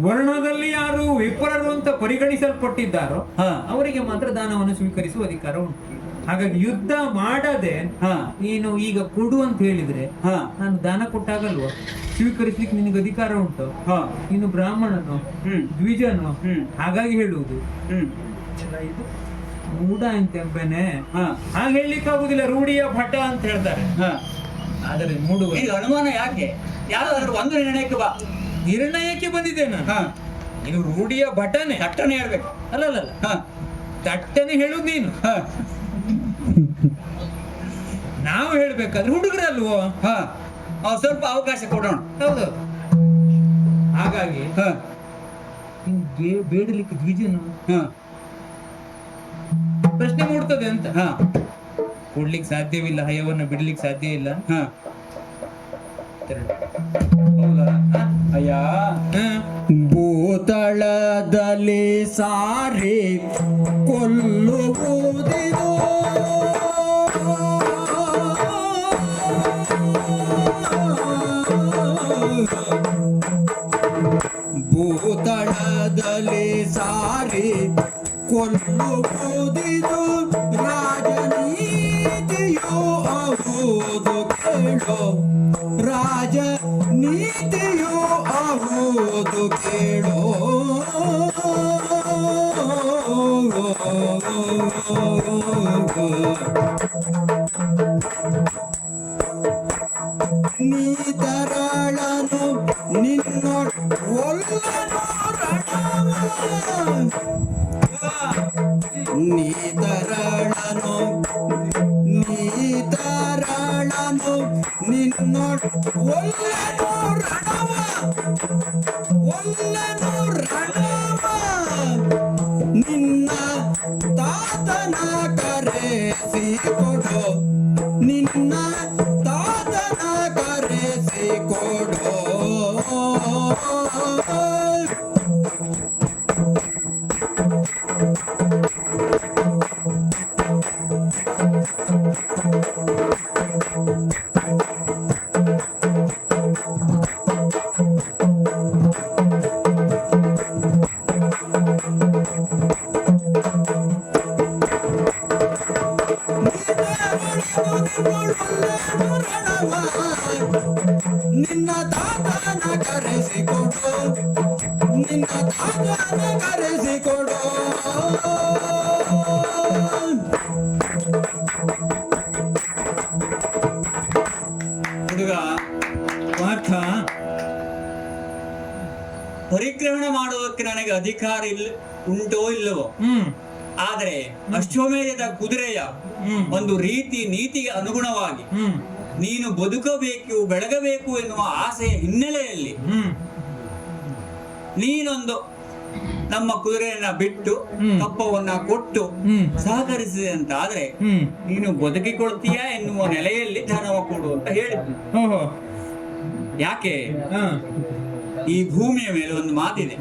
ವರ್ಣದಲ್ಲಿ ಯಾರು ವಿಪ್ರರು ಅಂತ ಪರಿಗಣಿಸಲ್ಪಟ್ಟಿದ್ದಾರೋ ಅವರಿಗೆ ಮಾತ್ರ ದಾನವನ್ನು ಸ್ವೀಕರಿಸುವ ಅಧಿಕಾರ ಉಂಟು. ಹಾಗಾಗಿ ಯುದ್ಧ ಮಾಡದೆ ನೀನು ಈಗ ಕೊಡು ಅಂತ ಹೇಳಿದ್ರೆ ನಾನು ದಾನ ಕೊಟ್ಟಾಗಲ್ವ ಸ್ವೀಕರಿಸ್ಲಿಕ್ಕೆ ನಿನಗೆ ಅಧಿಕಾರ ಉಂಟು. ನೀನು ಬ್ರಾಹ್ಮಣನು, ದ್ವಿಜನು, ಹಾಗಾಗಿ ಹೇಳುವುದು ಇದು ಮೂಢ ಅಂತೆಂಬೆನೆ. ಹಾಗೆ ಹೇಳಲಿಕ್ಕೆ ಆಗುದಿಲ್ಲ. ರೂಢಿಯ ಭಟ ಅಂತ ಹೇಳ್ತಾರೆ. ಆದರೆ ಮೂಡುವ ಅನುಮಾನ ಯಾಕೆ? ಯಾರಾದ್ರೂ ಒಂದು ನಿರ್ಣಯಕ್ಕೆ ಬಾ. ನಿರ್ಣಯಕ್ಕೆ ಬಂದಿದ್ದೇನೆ. ನೀನು ರೂಢಿಯ ಭಟನೆ. ತಟ್ಟನೆ ಹೇಳ್ಬೇಕು. ಅಲ್ಲ, ತಟ್ಟನೆ ಹೇಳುದು ನೀನು. ನಾವು ಹೇಳ್ಬೇಕಾದ್ರೆ ಹುಡುಗರಲ್ವೋ? ಸ್ವಲ್ಪ ಅವಕಾಶ ಕೊಡೋಣ. ಹೌದು. ಹಾಗಾಗಿ ಬೇಡಲಿಕ್ಕೆ ದ್ವಿಜನು ಪ್ರಶ್ನೆ ಮೂಡ್ತದೆ ಅಂತ. ಕೊಡ್ಲಿಕ್ಕೆ ಸಾಧ್ಯವಿಲ್ಲ, ಹಯವನ್ನು ಬಿಡ್ಲಿಕ್ಕೆ ಸಾಧ್ಯ ಇಲ್ಲ. ಅಯ್ಯ, ಭೂತಳದಲ್ಲಿ ಸಾರಿ ಕೊಲ್ಲುವುದಿದು ಭೂತಳದಲ್ಲಿ ಸಾರಿ ಕೊಲ್ಲುವುದಿದು ರಾಜನೀತಿಯೋ ಆಗುವುದು ಕೇಳೋ, ರಾಜನೀತಿಯೋ ಆಗುವುದು ಕೇಳೋ. ನೀ ತರಳನು ನಿನ್ನೊಳ್ ಒಲ್ಲನು ರಣವ, ನೀ ತರಳನು ನಿನ್ನೊಳ್ ಒಲ್ಲನು ರಣವ, ಒಲ್ಲನು ರಣವ. ನಿನ್ನ ತಾತನ ಕರೆಸಿ ಕೊಡೋ, ನಿನ್ನ ತಾತನ ಕರೆಸಿ ಕೊಡೋ. ನಿನ್ನ ತಾತನ ಕರೆಸಿಕೊಡು ನಿನ್ನ ತಾತನ ಕರೆಸಿಕೊಡು ಹುಡುಗ ಪಾರ್ಥ, ಪರಿಕ್ರಮಣ ಮಾಡುವುದಕ್ಕೆ ನನಗೆ ಅಧಿಕಾರ ಉಂಟೋ ಇಲ್ಲವೋ, ಆದರೆ ಅಶ್ವಮೇಧದ ಕುದುರೆಯ ಒಂದು ರೀತಿ ನೀತಿಗೆ ಅನುಗುಣವಾಗಿ ನೀನು ಬದುಕಬೇಕು ಬೆಳಗಬೇಕು ಎನ್ನುವ ಆಸೆಯ ಹಿನ್ನೆಲೆಯಲ್ಲಿ ನೀನೊಂದು ನಮ್ಮ ಕುದುರೆಯನ್ನ ಬಿಟ್ಟು ಕಪ್ಪವನ್ನ ಕೊಟ್ಟು ಸಹಕರಿಸಿದೆ ಅಂತ ಆದ್ರೆ ನೀನು ಬದುಕಿಕೊಳ್ತೀಯಾ ಎನ್ನುವ ನೆಲೆಯಲ್ಲಿ ಧನವ ಕೊಡು ಅಂತ ಹೇಳಿದ್ನು. ಯಾಕೆ ಈ ಭೂಮಿಯ ಮೇಲೆ ಒಂದು ಮಾತಿದೆ,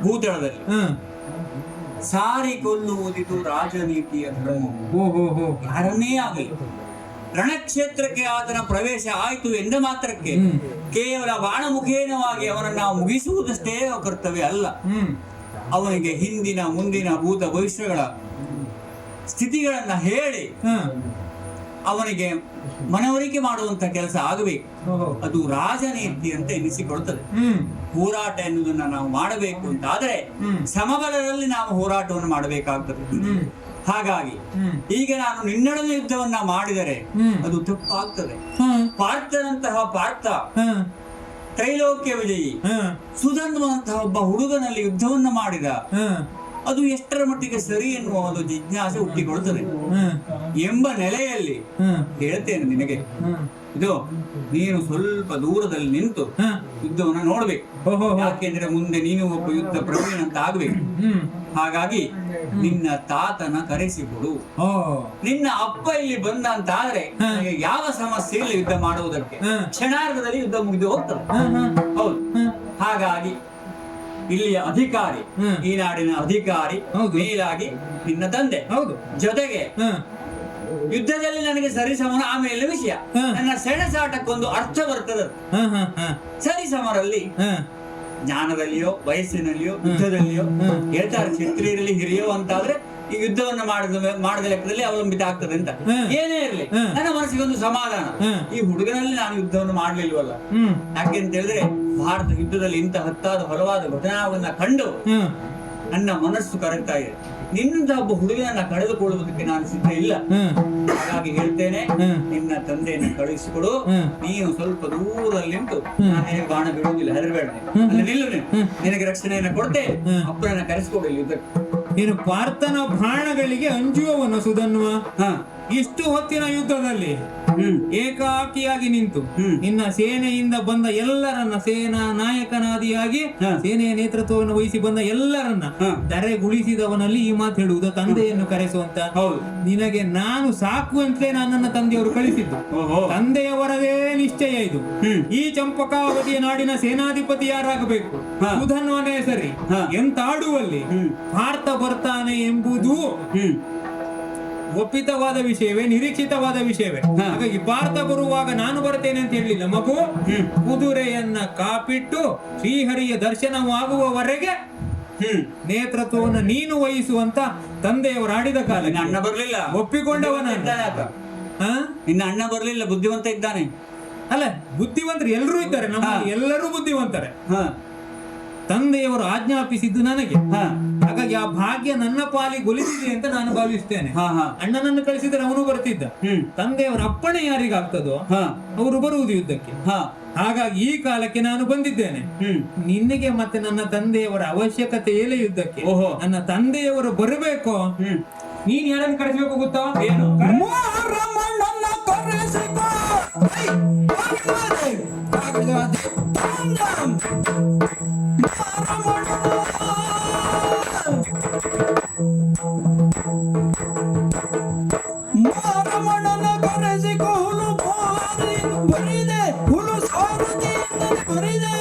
ಭೂತಳದಲ್ಲಿ ಸಾರಿ ಕೊಲ್ಲುವುದಿದು ರಾಜನೀತಿಯ ಧರ್ಮ. ಯಾರನ್ನೇ ಆಗಲಿ ರಣಕ್ಷೇತ್ರಕ್ಕೆ ಆತನ ಪ್ರವೇಶ ಆಯಿತು ಎಂದ ಮಾತ್ರಕ್ಕೆ ಕೇವಲ ಬಾಣಮುಖೇನವಾಗಿ ಅವನನ್ನ ಮುಗಿಸುವುದಷ್ಟೇ ಕರ್ತವ್ಯ ಅಲ್ಲ. ಅವನಿಗೆ ಹಿಂದಿನ ಮುಂದಿನ ಭೂತ ಭವಿಷ್ಯಗಳ ಸ್ಥಿತಿಗಳನ್ನ ಹೇಳಿ ಅವನಿಗೆ ಮನವರಿಕೆ ಮಾಡುವಂತ ಕೆಲಸ ಆಗಬೇಕು. ಅದು ರಾಜನೀತಿ ಅಂತ ಎನಿಸಿಕೊಳ್ತದೆ. ಹೋರಾಟ ಎನ್ನುವುದನ್ನ ನಾವು ಮಾಡಬೇಕು ಅಂತ ಆದ್ರೆ ಸಮಬಲದಲ್ಲಿ ನಾವು ಹೋರಾಟವನ್ನು ಮಾಡಬೇಕಾಗ್ತದೆ. ಹಾಗಾಗಿ ಈಗ ನಾನು ನಿನ್ನೊಡನೆ ಯುದ್ಧವನ್ನ ಮಾಡಿದರೆ ಅದು ತಪ್ಪಾಗ್ತದೆ. ಪಾರ್ಥನಂತಹ ಪಾರ್ಥ ತ್ರೈಲೋಕ್ಯ ವಿಜಯಿ ಸುಧನ್ವಂತಹ ಒಬ್ಬ ಹುಡುಗನಲ್ಲಿ ಯುದ್ಧವನ್ನ ಮಾಡಿದ, ಅದು ಎಷ್ಟರ ಮಟ್ಟಿಗೆ ಸರಿ ಎನ್ನುವ ಒಂದು ಜಿಜ್ಞಾಸೆ ಹುಟ್ಟಿಕೊಳ್ತದೆ ಎಂಬ ನೆಲೆಯಲ್ಲಿ ಹೇಳ್ತೇನೆ ನಿನಗೆ, ಇದು ನೀನು ಸ್ವಲ್ಪ ದೂರದಲ್ಲಿ ನಿಂತು ಯುದ್ಧವನ್ನ ನೋಡ್ಬೇಕು. ಯಾಕೆಂದ್ರೆ ಮುಂದೆ ನೀನು ಒಬ್ಬ ಯುದ್ಧ ಪ್ರವೀಣ ಅಂತ ಆಗ್ಬೇಕು. ಹಾಗಾಗಿ ನಿನ್ನ ತಾತನ ಕರೆಸಿಕೊಡು. ನಿನ್ನ ಅಪ್ಪ ಇಲ್ಲಿ ಬಂದ ಅಂತ ಆದ್ರೆ ಯಾವ ಸಮಸ್ಯೆ ಇಲ್ಲ ಯುದ್ಧ ಮಾಡುವುದಕ್ಕೆ, ಕ್ಷಣಾರ್ಧದಲ್ಲಿ ಯುದ್ಧ ಮುಗಿದು ಹೋಗ್ತದೆ. ಹೌದು, ಹಾಗಾಗಿ ಇಲ್ಲಿಯ ಅಧಿಕಾರಿ, ಈ ನಾಡಿನ ಅಧಿಕಾರಿ ಮೇಲಾಗಿ ನಿನ್ನ ತಂದೆ, ಹೌದು, ಜೊತೆಗೆ ಯುದ್ಧದಲ್ಲಿ ನನಗೆ ಸರಿಸಮನ. ಆಮೇಲೆ ವಿಷಯ, ನನ್ನ ಸೆಣಸಾಟಕ್ಕೊಂದು ಅರ್ಥ ಬರ್ತದೆ. ಸರಿಸಮರಲ್ಲಿ ಜ್ಞಾನದಲ್ಲಿಯೋ ವಯಸ್ಸಿನಲ್ಲಿಯೋ ಯುದ್ಧದಲ್ಲಿಯೋ ಹೇಳ್ತಾರೆ, ಕ್ಷತ್ರಿಯರಲ್ಲಿ ಹಿರಿಯೋ ಅಂತಾದ್ರೆ ಈ ಯುದ್ಧವನ್ನು ಮಾಡದ ಲೆಕ್ಕದಲ್ಲಿ ಅವಲಂಬಿತ ಆಗ್ತದೆ ಅಂತ. ಏನೇ ಇರಲಿ, ನನ್ನ ಮನಸ್ಸಿಗೆ ಒಂದು ಸಮಾಧಾನ, ಈ ಹುಡುಗನಲ್ಲಿ ನಾನು ಯುದ್ಧವನ್ನು ಮಾಡ್ಲಿಲ್ವಲ್ಲ. ಯಾಕೆ ಅಂತ ಹೇಳಿದ್ರೆ ಭಾರತ ಯುದ್ಧದಲ್ಲಿ ಇಂಥ ಹಲವಾದ ಘಟನಾವನ್ನ ಕಂಡು ನನ್ನ ಮನಸ್ಸು ಕರಗ್ತಾ ಇದೆ. ನಿನ್ನ ಒಬ್ಬ ಹುಡುಗನನ್ನ ಕಳೆದುಕೊಳ್ಳುವುದಕ್ಕೆ ನಾನು ಸಿದ್ಧ ಇಲ್ಲ. ಹಾಗಾಗಿ ಹೇಳ್ತೇನೆ, ನಿನ್ನ ತಂದೆಯನ್ನು ಕಳುಹಿಸಿಕೊಡು. ನೀನು ಸ್ವಲ್ಪ ದೂರದಲ್ಲಿ ನಿಂತು, ನಾನು ನಿನಗೆ ಬಾಣ ಬಿಡುವುದಿಲ್ಲ, ಹೆದರಬೇಡ, ಅಲ್ಲಿ ನಿಲ್ಲು, ನಿನಗೆ ರಕ್ಷಣೆಯನ್ನು ಕೊಡ್ತೇನೆ. ಅಪ್ಪನನ್ನ ಕರೆಸಿಕೊಡು ಯುದ್ಧಕ್ಕೆ. ನೀನು ಪಾರ್ಥನ ಬಾಣಗಳಿಗೆ ಅಂಜುವವನು ಸುಧನ್ವ. ಇಷ್ಟು ಹೊತ್ತಿನ ಯುದ್ಧದಲ್ಲಿ ಏಕಾಕಿಯಾಗಿ ನಿಂತು ನಿನ್ನ ಸೇನೆಯಿಂದ ಬಂದ ಎಲ್ಲರನ್ನ, ಸೇನಾ ನಾಯಕನಾದಿಯಾಗಿ ಸೇನೆಯ ನೇತೃತ್ವವನ್ನು ವಹಿಸಿ ಬಂದ ಎಲ್ಲರನ್ನ ಧರೆಗುಳಿಸಿದವನಲ್ಲಿ ಈ ಮಾತು ಹೇಳುವುದು, ತಂದೆಯನ್ನು ಕರೆಸುವಂತ. ನಿನಗೆ ನಾನು ಸಾಕು ಅಂತಲೇ ನನ್ನನ್ನ ತಂದೆಯವರು ಕಳಿಸಿದ್ದು. ತಂದೆಯವರದೇ ನಿಶ್ಚಯ ಇದು. ಈ ಚಂಪಕಾವತಿಯ ನಾಡಿನ ಸೇನಾಧಿಪತಿ ಯಾರಾಗಬೇಕು, ಸುಧನ್ವನೇ ಸರಿ ಎಂತಾಡುವಲ್ಲಿ ಪಾರ್ಥ ಬರ್ತಾನೆ ಎಂಬುದು ಒಪ್ಪಿತವಾದ ವಿಷಯವೇ, ನಿರೀಕ್ಷಿತವಾದ ವಿಷಯವೇ. ಹಾಗಾಗಿ ಪಾರ್ಥ ಬರುವಾಗ ನಾನು ಬರ್ತೇನೆ ಅಂತ ಹೇಳಲಿಲ್ಲ ಮಗು. ಕುದುರೆಯನ್ನ ಕಾಪಿಟ್ಟು ಶ್ರೀಹರಿಯ ದರ್ಶನವಾಗುವವರೆಗೆ ನೇತೃತ್ವವನ್ನು ನೀನು ವಹಿಸುವಂತ ತಂದೆಯವರು ಆಡಿದ ಕಾಲ ಅಣ್ಣ ಬರ್ಲಿಲ್ಲ, ಒಪ್ಪಿಕೊಂಡವನ. ನಿನ್ನ ಅಣ್ಣ ಬರ್ಲಿಲ್ಲ, ಬುದ್ಧಿವಂತ ಇದ್ದಾನೆ. ಅಲ್ಲ, ಬುದ್ಧಿವಂತರು ಎಲ್ಲರೂ ಇದ್ದಾರೆ, ನಮ್ಮ ಎಲ್ಲರೂ ಬುದ್ಧಿವಂತರೆ. ತಂದೆಯವರು ಆಜ್ಞಾಪಿಸಿದ್ದು ನನಗೆ, ಹಾಗಾಗಿ ಆ ಭಾಗ್ಯ ನನ್ನ ಪಾಲಿಗೆ ಒಲಿಸಿದೆ ಅಂತ ನಾನು ಭಾವಿಸ್ತೇನೆ. ಅಣ್ಣನನ್ನು ಕಳಿಸಿದರೆ ಅವನು ಬರ್ತಿದ್ದ. ತಂದೆಯವರ ಅಪ್ಪಣೆ ಯಾರಿಗಾಗ್ತದೋ ಅವರು ಬರುವುದು ಯುದ್ಧಕ್ಕೆ. ಹಾಗಾಗಿ ಈ ಕಾಲಕ್ಕೆ ನಾನು ಬಂದಿದ್ದೇನೆ. ನಿನಗೆ ಮತ್ತೆ ನನ್ನ ತಂದೆಯವರ ಅವಶ್ಯಕತೆ ಇಲ್ಲ ಯುದ್ಧಕ್ಕೆ. ನನ್ನ ತಂದೆಯವರು ಬರಬೇಕು. ನೀನ್ ಯಾರನ್ನು ಕರೆಸಬೇಕು ಗೊತ್ತಾ? ಏನು? ಮಾರಮಣ್ಣನ ಕರೆಸಿಕೊ, ಹುಲು ಬರಿದೆ, ಹುಲು ಸಾರಥಿ ಬರಿದೆ.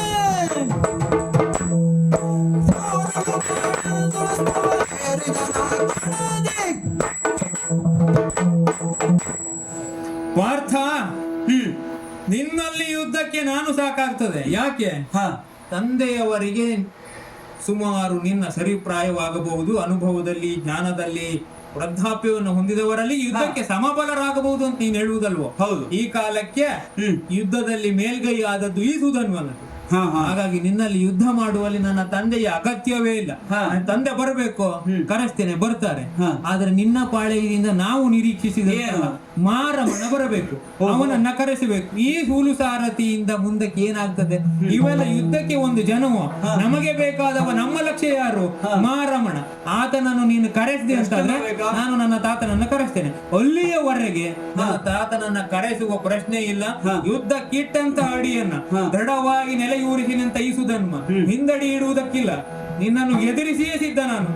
ಪಾರ್ಥ, ನಿನ್ನಲ್ಲಿ ಯುದ್ಧಕ್ಕೆ ನಾನು ಸಾಕಾಗ್ತದೆ. ಯಾಕೆ? ತಂದೆಯವರಿಗೆ ಸುಮಾರು ನಿನ್ನ ಸರಿಪ್ರಾಯವಾಗಬಹುದು, ಅನುಭವದಲ್ಲಿ ಜ್ಞಾನದಲ್ಲಿ ವೃದ್ಧಾಪ್ಯವನ್ನು ಹೊಂದಿದವರಲ್ಲಿ ಯುದ್ಧಕ್ಕೆ ಸಮಬಲರಾಗಬಹುದು ಅಂತ ನೀನು ಹೇಳುವುದಲ್ವೋ? ಹೌದು. ಈ ಕಾಲಕ್ಕೆ ಯುದ್ಧದಲ್ಲಿ ಮೇಲ್ಗೈ ಆದದ್ದು ಈ ಸುಧನ್ವನದು. ಹಾ ಹಾ ಹಾಗಾಗಿ ನಿನ್ನಲ್ಲಿ ಯುದ್ಧ ಮಾಡುವಲ್ಲಿ ನನ್ನ ತಂದೆಯ ಅಗತ್ಯವೇ ಇಲ್ಲ. ನನ್ನ ತಂದೆ ಬರಬೇಕು, ಕರೆಸ್ತೇನೆ, ಬರ್ತಾರೆ. ಆದ್ರೆ ನಿನ್ನ ಪಾಳೆಯದಿಂದ ನಾವು ನಿರೀಕ್ಷಿಸಿದ ಮಾರಮಣ ಬರಬೇಕು, ಅವನನ್ನ ಕರೆಸಬೇಕು. ಈ ಹೂಲು ಸಾರಥಿಯಿಂದ ಮುಂದಕ್ಕೆ ಏನಾಗ್ತದೆ? ಇವೆಲ್ಲ ಯುದ್ಧಕ್ಕೆ ಒಂದು ಜನವು, ನಮಗೆ ಬೇಕಾದವ ನಮ್ಮ ಲಕ್ಷ್ಯ ಯಾರು? ಮಾರಮಣ. ಆತನನ್ನು ನೀನು ಕರೆಸಿದೆ ಅಂತಂದ್ರೆ ನಾನು ನನ್ನ ತಾತನನ್ನ ಕರೆಸ್ತೇನೆ. ಅಲ್ಲಿಯವರೆಗೆ ನನ್ನ ತಾತನನ್ನ ಕರೆಸುವ ಪ್ರಶ್ನೆ ಇಲ್ಲ. ಯುದ್ಧಕ್ಕಿಟ್ಟಂತ ಅಡಿಯನ್ನ ದೃಢವಾಗಿ ನೆಲೆಯೂರಿಸಿ ನಿಂತ ಈ ಸುಧನ್ವ ಹಿಂದಡಿ ಇಡುವುದಕ್ಕಿಲ್ಲ. ನಿನ್ನನ್ನು ಎದುರಿಸಿಯೇ ಸಿದ್ಧ ನಾನು.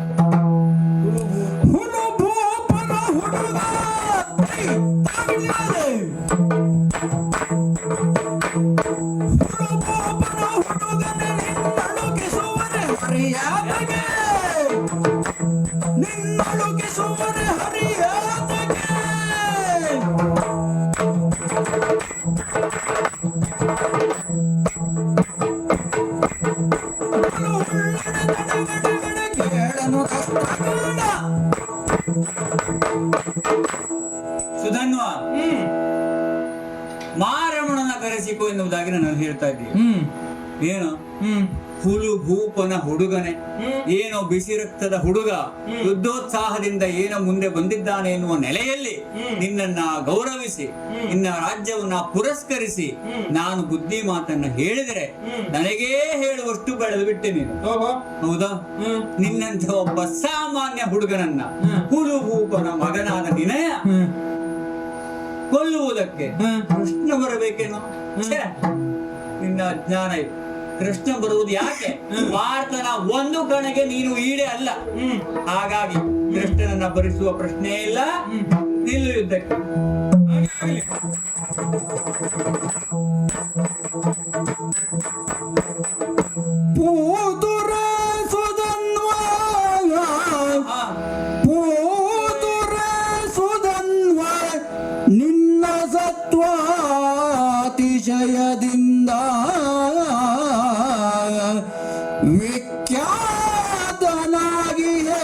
ಸುಧನ್ವ, ಮಾರಮಣನ ಕರೆಸಿಕೊ ಎನ್ನುವುದಾಗಿ ನಾನು ಹೇಳ್ತಾ ಇದ್ದೀನಿ. ಏನು? ಹುಲು ಭೂಪನ ಹುಡುಗನೆ, ಏನೋ ಬಿಸಿ ರಕ್ತದ ಹುಡುಗ, ಯುದ್ಧೋತ್ಸಾಹದಿಂದ ಏನೋ ಮುಂದೆ ಬಂದಿದ್ದಾನೆ ಎನ್ನುವ ನೆಲೆಯಲ್ಲಿ ನಿನ್ನನ್ನ ಗೌರವಿಸಿ, ನಿನ್ನ ರಾಜ್ಯವನ್ನ ಪುರಸ್ಕರಿಸಿ ನಾನು ಬುದ್ಧಿ ಮಾತನ್ನ ಹೇಳಿದರೆ ನನಗೇ ಹೇಳುವಷ್ಟು ಬೆಳೆದು ಬಿಟ್ಟೆ ನೀನು. ಹೌದಾ? ನಿನ್ನಂತ ಒಬ್ಬ ಸಾಮಾನ್ಯ ಹುಡುಗನನ್ನ, ಹುಲು ಭೂಪನ ಮಗನಾದ ನಿನಯ ಕೊಲ್ಲುವುದಕ್ಕೆ ಕೃಷ್ಣ ಬರಬೇಕೇನೋ? ನಿನ್ನ ಅಜ್ಞಾನ ಇದು. ಕೃಷ್ಣ ಬರುವುದು ಯಾಕೆ? ಭಾರತನ ಒಂದು ಕಣಗೆ ನೀನು ಈಡೆ ಅಲ್ಲ. ಹಾಗಾಗಿ ಕೃಷ್ಣನನ್ನ ಭರಿಸುವ ಪ್ರಶ್ನೆ ಇಲ್ಲ. ನಿಲ್ಲು ಯುದ್ಧಕ್ಕೆ. ಪೂತುರ ಸುಧನ್ವ, ಪೂತುರ ಸುಧನ್ವ, ನಿನ್ನ ಸತ್ವಾತಿಶಯದಿಂದ ವಿಖ್ಯಾತನಾಗಿಯೇ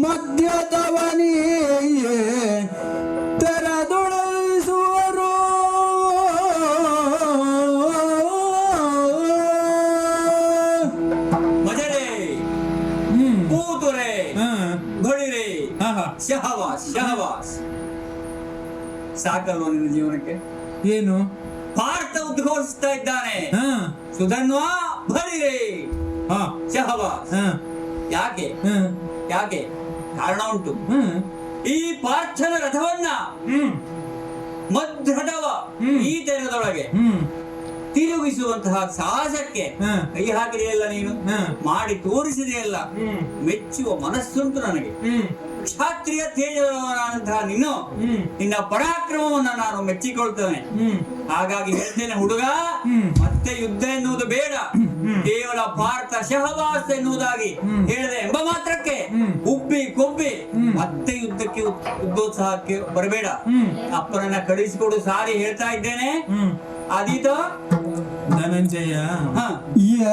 ಮಧ್ಯದವನಿಯೇ ತೆರೆದೊಳಿಸುವರು. ಮಜರೆ, ಕೂತುರೆ, ಘೊಳಿರೆ, ಶಹವಾಸ್ ಶಹವಾಸ್. ಸಾಕಲ್ವ ನಿನ್ನ ಜೀವನಕ್ಕೆ? ಏನು? ಭಾರತ ಉದ್ಘೋಷಿಸ್ತಾ ಇದ್ದಾನೆ. ಸುಧನ್ವ ಭರಿರೆ ಶಹವಾಸ್. ಯಾಕೆ? ಯಾಕೆ? ಕಾರಣ ಉಂಟು. ಈ ಪಾರ್ಥನ ರಥವನ್ನ ಮಧ್ಯದವ ಈ ತೆರದೊಳಗೆ ತಿರುಗಿಸುವಂತಹ ಸಾಹಸಕ್ಕೆ ಕೈ ಹಾಕಿದೆಯಲ್ಲ ನೀನು, ಮಾಡಿ ತೋರಿಸಿದೆಯಲ್ಲ, ಮೆಚ್ಚುವ ಮನಸ್ಸುಂಟು ನನಗೆ. ಕ್ಷಾತ್ರಿಯ ತೇಜವಂತಹ ನೀನು, ನಿನ್ನ ಪರಾಕ್ರಮವನ್ನ ನಾನು ಮೆಚ್ಚಿಕೊಳ್ತೇನೆ. ಹಾಗಾಗಿ ಹೇಳ್ತೇನೆ ಹುಡುಗ, ಮತ್ತೆ ಯುದ್ಧ ಎನ್ನುವುದು ಬೇಡ, ಕೇವಲ ಭಾರತ ಶಹವಾಸ್ ಎನ್ನುವುದಾಗಿ ಹೇಳಿದೆ ಎಂಬ ಮಾತ್ರಕ್ಕೆ ಉಬ್ಬಿ ಕೊಬ್ಬಿ ಮತ್ತೆ ಯುದ್ಧಕ್ಕೆ ಯುದ್ಧೋತ್ಸಾಹಕ್ಕೆ ಬರಬೇಡ. ಅಪ್ಪನನ್ನ ಕಳಿಸಿಕೊಡು ಸಾರಿ ಹೇಳ್ತಾ ಇದ್ದೇನೆ. ಆದೀತ ಧನಂಜಯ?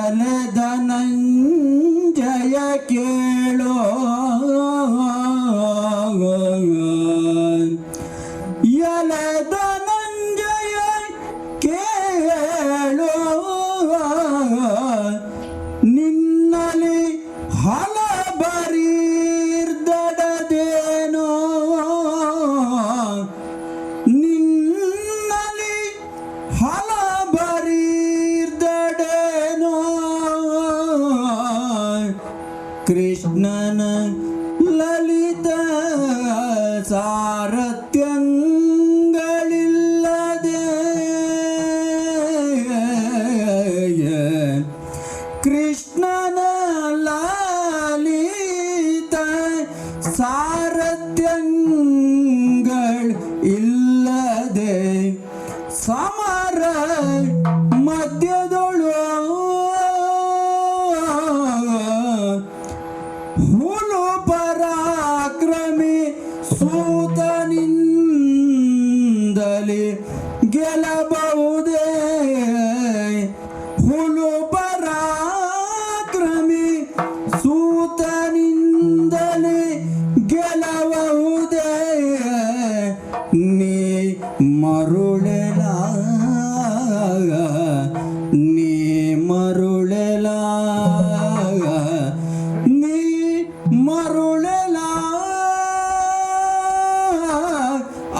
ಎಲೆ ಧನಂಜಯ ಕೇಳೋ, ಎಲೆ ಧನಂಜಯ ಕೇಳೋ, ನಿನ್ನಲಿ ಹಲಬರಿರ್ದಡದೇನೋ, ನಿನ್ನಲಿ ಹಲಬರಿರ್ದಡೇನೋ, ಕೃಷ್ಣನ ಲಲಿತ ಸಾರಥ್ಯಗಳಿಲ್ಲದೆ, ಕೃಷ್ಣನ ಲಲಿತ ಸಾರಥ್ಯಗಳಿಲ್ಲದೆ ಸಮರ ಮಧ್ಯದೊಳು ಹುಲು ಪರಾಕ್ರಮಿ ಸೂತನಿಂದಲೇ ಗೆಲ್ಲಬಹುದೇ, ಹುಲು ಪರಾಕ್ರಮಿ ಸೂತನಿಂದ ಮರುಳೆಲ ನೀ ಮರುಳೆಲ ನೀ ಮರುಳೆಲ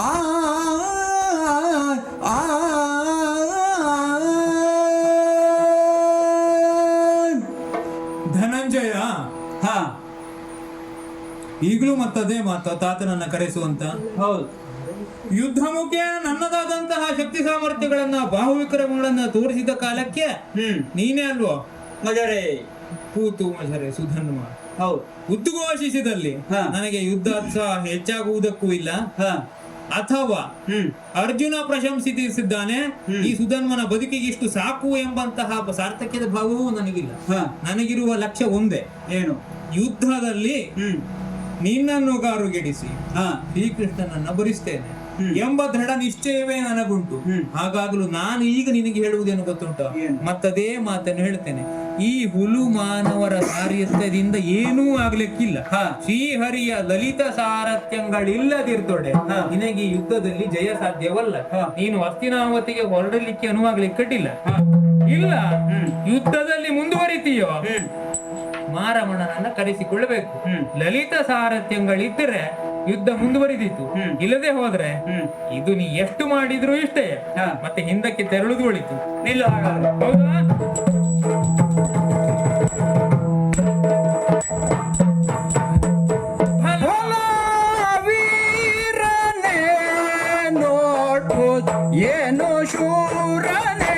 ಆ ಆ ಧನಂಜಯ, ಹಾ ಈಗಲೂ ಮತ್ತದೇ ಮಾತು, ತಾತನನ್ನ ಕರೆಸುವಂತ. ಹೌದು. ಯುದ್ಧ ಮುಖ್ಯ ನನ್ನದಾದಂತಹ ಶಕ್ತಿ ಸಾಮರ್ಥ್ಯಗಳನ್ನ ಬಾಹುವಿಕ್ರಮಗಳನ್ನ ತೋರಿಸಿದ ಕಾಲಕ್ಕೆ ನೀನೇ ಅಲ್ವೋ ಮಜರೆ ಕೂತು ಮಜರೆ ಸುಧನ್ವ ಹೌದು ಉದ್ಘೋಷಿಸಿದಲ್ಲಿ ಹಾ. ನನಗೆ ಯುದ್ಧೋತ್ಸಾಹ ಹೆಚ್ಚಾಗುವುದಕ್ಕೂ ಇಲ್ಲ, ಹಾ ಅಥವಾ ಅರ್ಜುನ ಪ್ರಶಂಸಿಸಿದ್ದಾನೆ ಈ ಸುಧನ್ವನ ಬದುಕಿಗೆ ಇಷ್ಟು ಸಾಕು ಎಂಬಂತಹ ಸಾರ್ಥಕ್ಯದ ಭಾವವೂ ನನಗಿಲ್ಲ. ಹಾ ನನಗಿರುವ ಲಕ್ಷ್ಯ ಒಂದೇ, ಏನು? ಯುದ್ಧದಲ್ಲಿ ನಿನ್ನನ್ನು ಗಾರುಗೆಡಿಸಿ ಹಾ ಶ್ರೀಕೃಷ್ಣನನ್ನ ಬರಿಸ್ತೇನೆ ಎಂಬ ದೃಢ ನಿಶ್ಚಯವೇ ನನಗುಂಟು. ಹಾಗಾಗಲು ನಾನು ಈಗ ನಿನಗೆ ಹೇಳುವುದೇನು ಗೊತ್ತುಂಟ? ಏನು? ಮತ್ತದೇ ಮಾತನ್ನು ಹೇಳ್ತೇನೆ. ಈ ಹುಲು ಮಾನವರ ಸಾರಥ್ಯದಿಂದ ಏನೂ ಆಗ್ಲಿಕ್ಕಿಲ್ಲ. ಹಾ. ಶ್ರೀಹರಿಯ ಲಲಿತ ಸಾರಥ್ಯಗಳಿಲ್ಲದಿರ್ತೊಡೆ ಹಾ. ನಿನಗೆ ಈ ಯುದ್ಧದಲ್ಲಿ ಜಯ ಸಾಧ್ಯವಲ್ಲ. ಹಾ. ನೀನು ಹಸ್ತಿನಾವತಿಗೆ ಹೊರಡಲಿಕ್ಕೆ ಅನುವಾಗ್ಲಿಕ್ಕಟ್ಟಿಲ್ಲ. ಹಾ. ಇಲ್ಲ, ಯುದ್ಧದಲ್ಲಿ ಮುಂದುವರಿತೀಯೋ ಮಾರಮಣನನ್ನ ಕರೆಸಿಕೊಳ್ಳಬೇಕು. ಲಲಿತ ಸಾರಥ್ಯಗಳಿದ್ದರೆ ಯುದ್ಧ ಮುಂದುವರಿದಿತ್ತು, ಇಲ್ಲದೆ ಹೋದ್ರೆ ಇದು ನೀ ಎಷ್ಟು ಮಾಡಿದ್ರು ಇಷ್ಟೇ, ಮತ್ತೆ ಹಿಂದಕ್ಕೆ ತೆರಳುದು ಒಳಿತು. ನಿಲ್ಲ ಹಾಗಾದ್ರೆ. ಹೌದಾ? ವೀರನೇ ನೋಡ್ಬೋದು ಏನೋ ಶೂರನೇ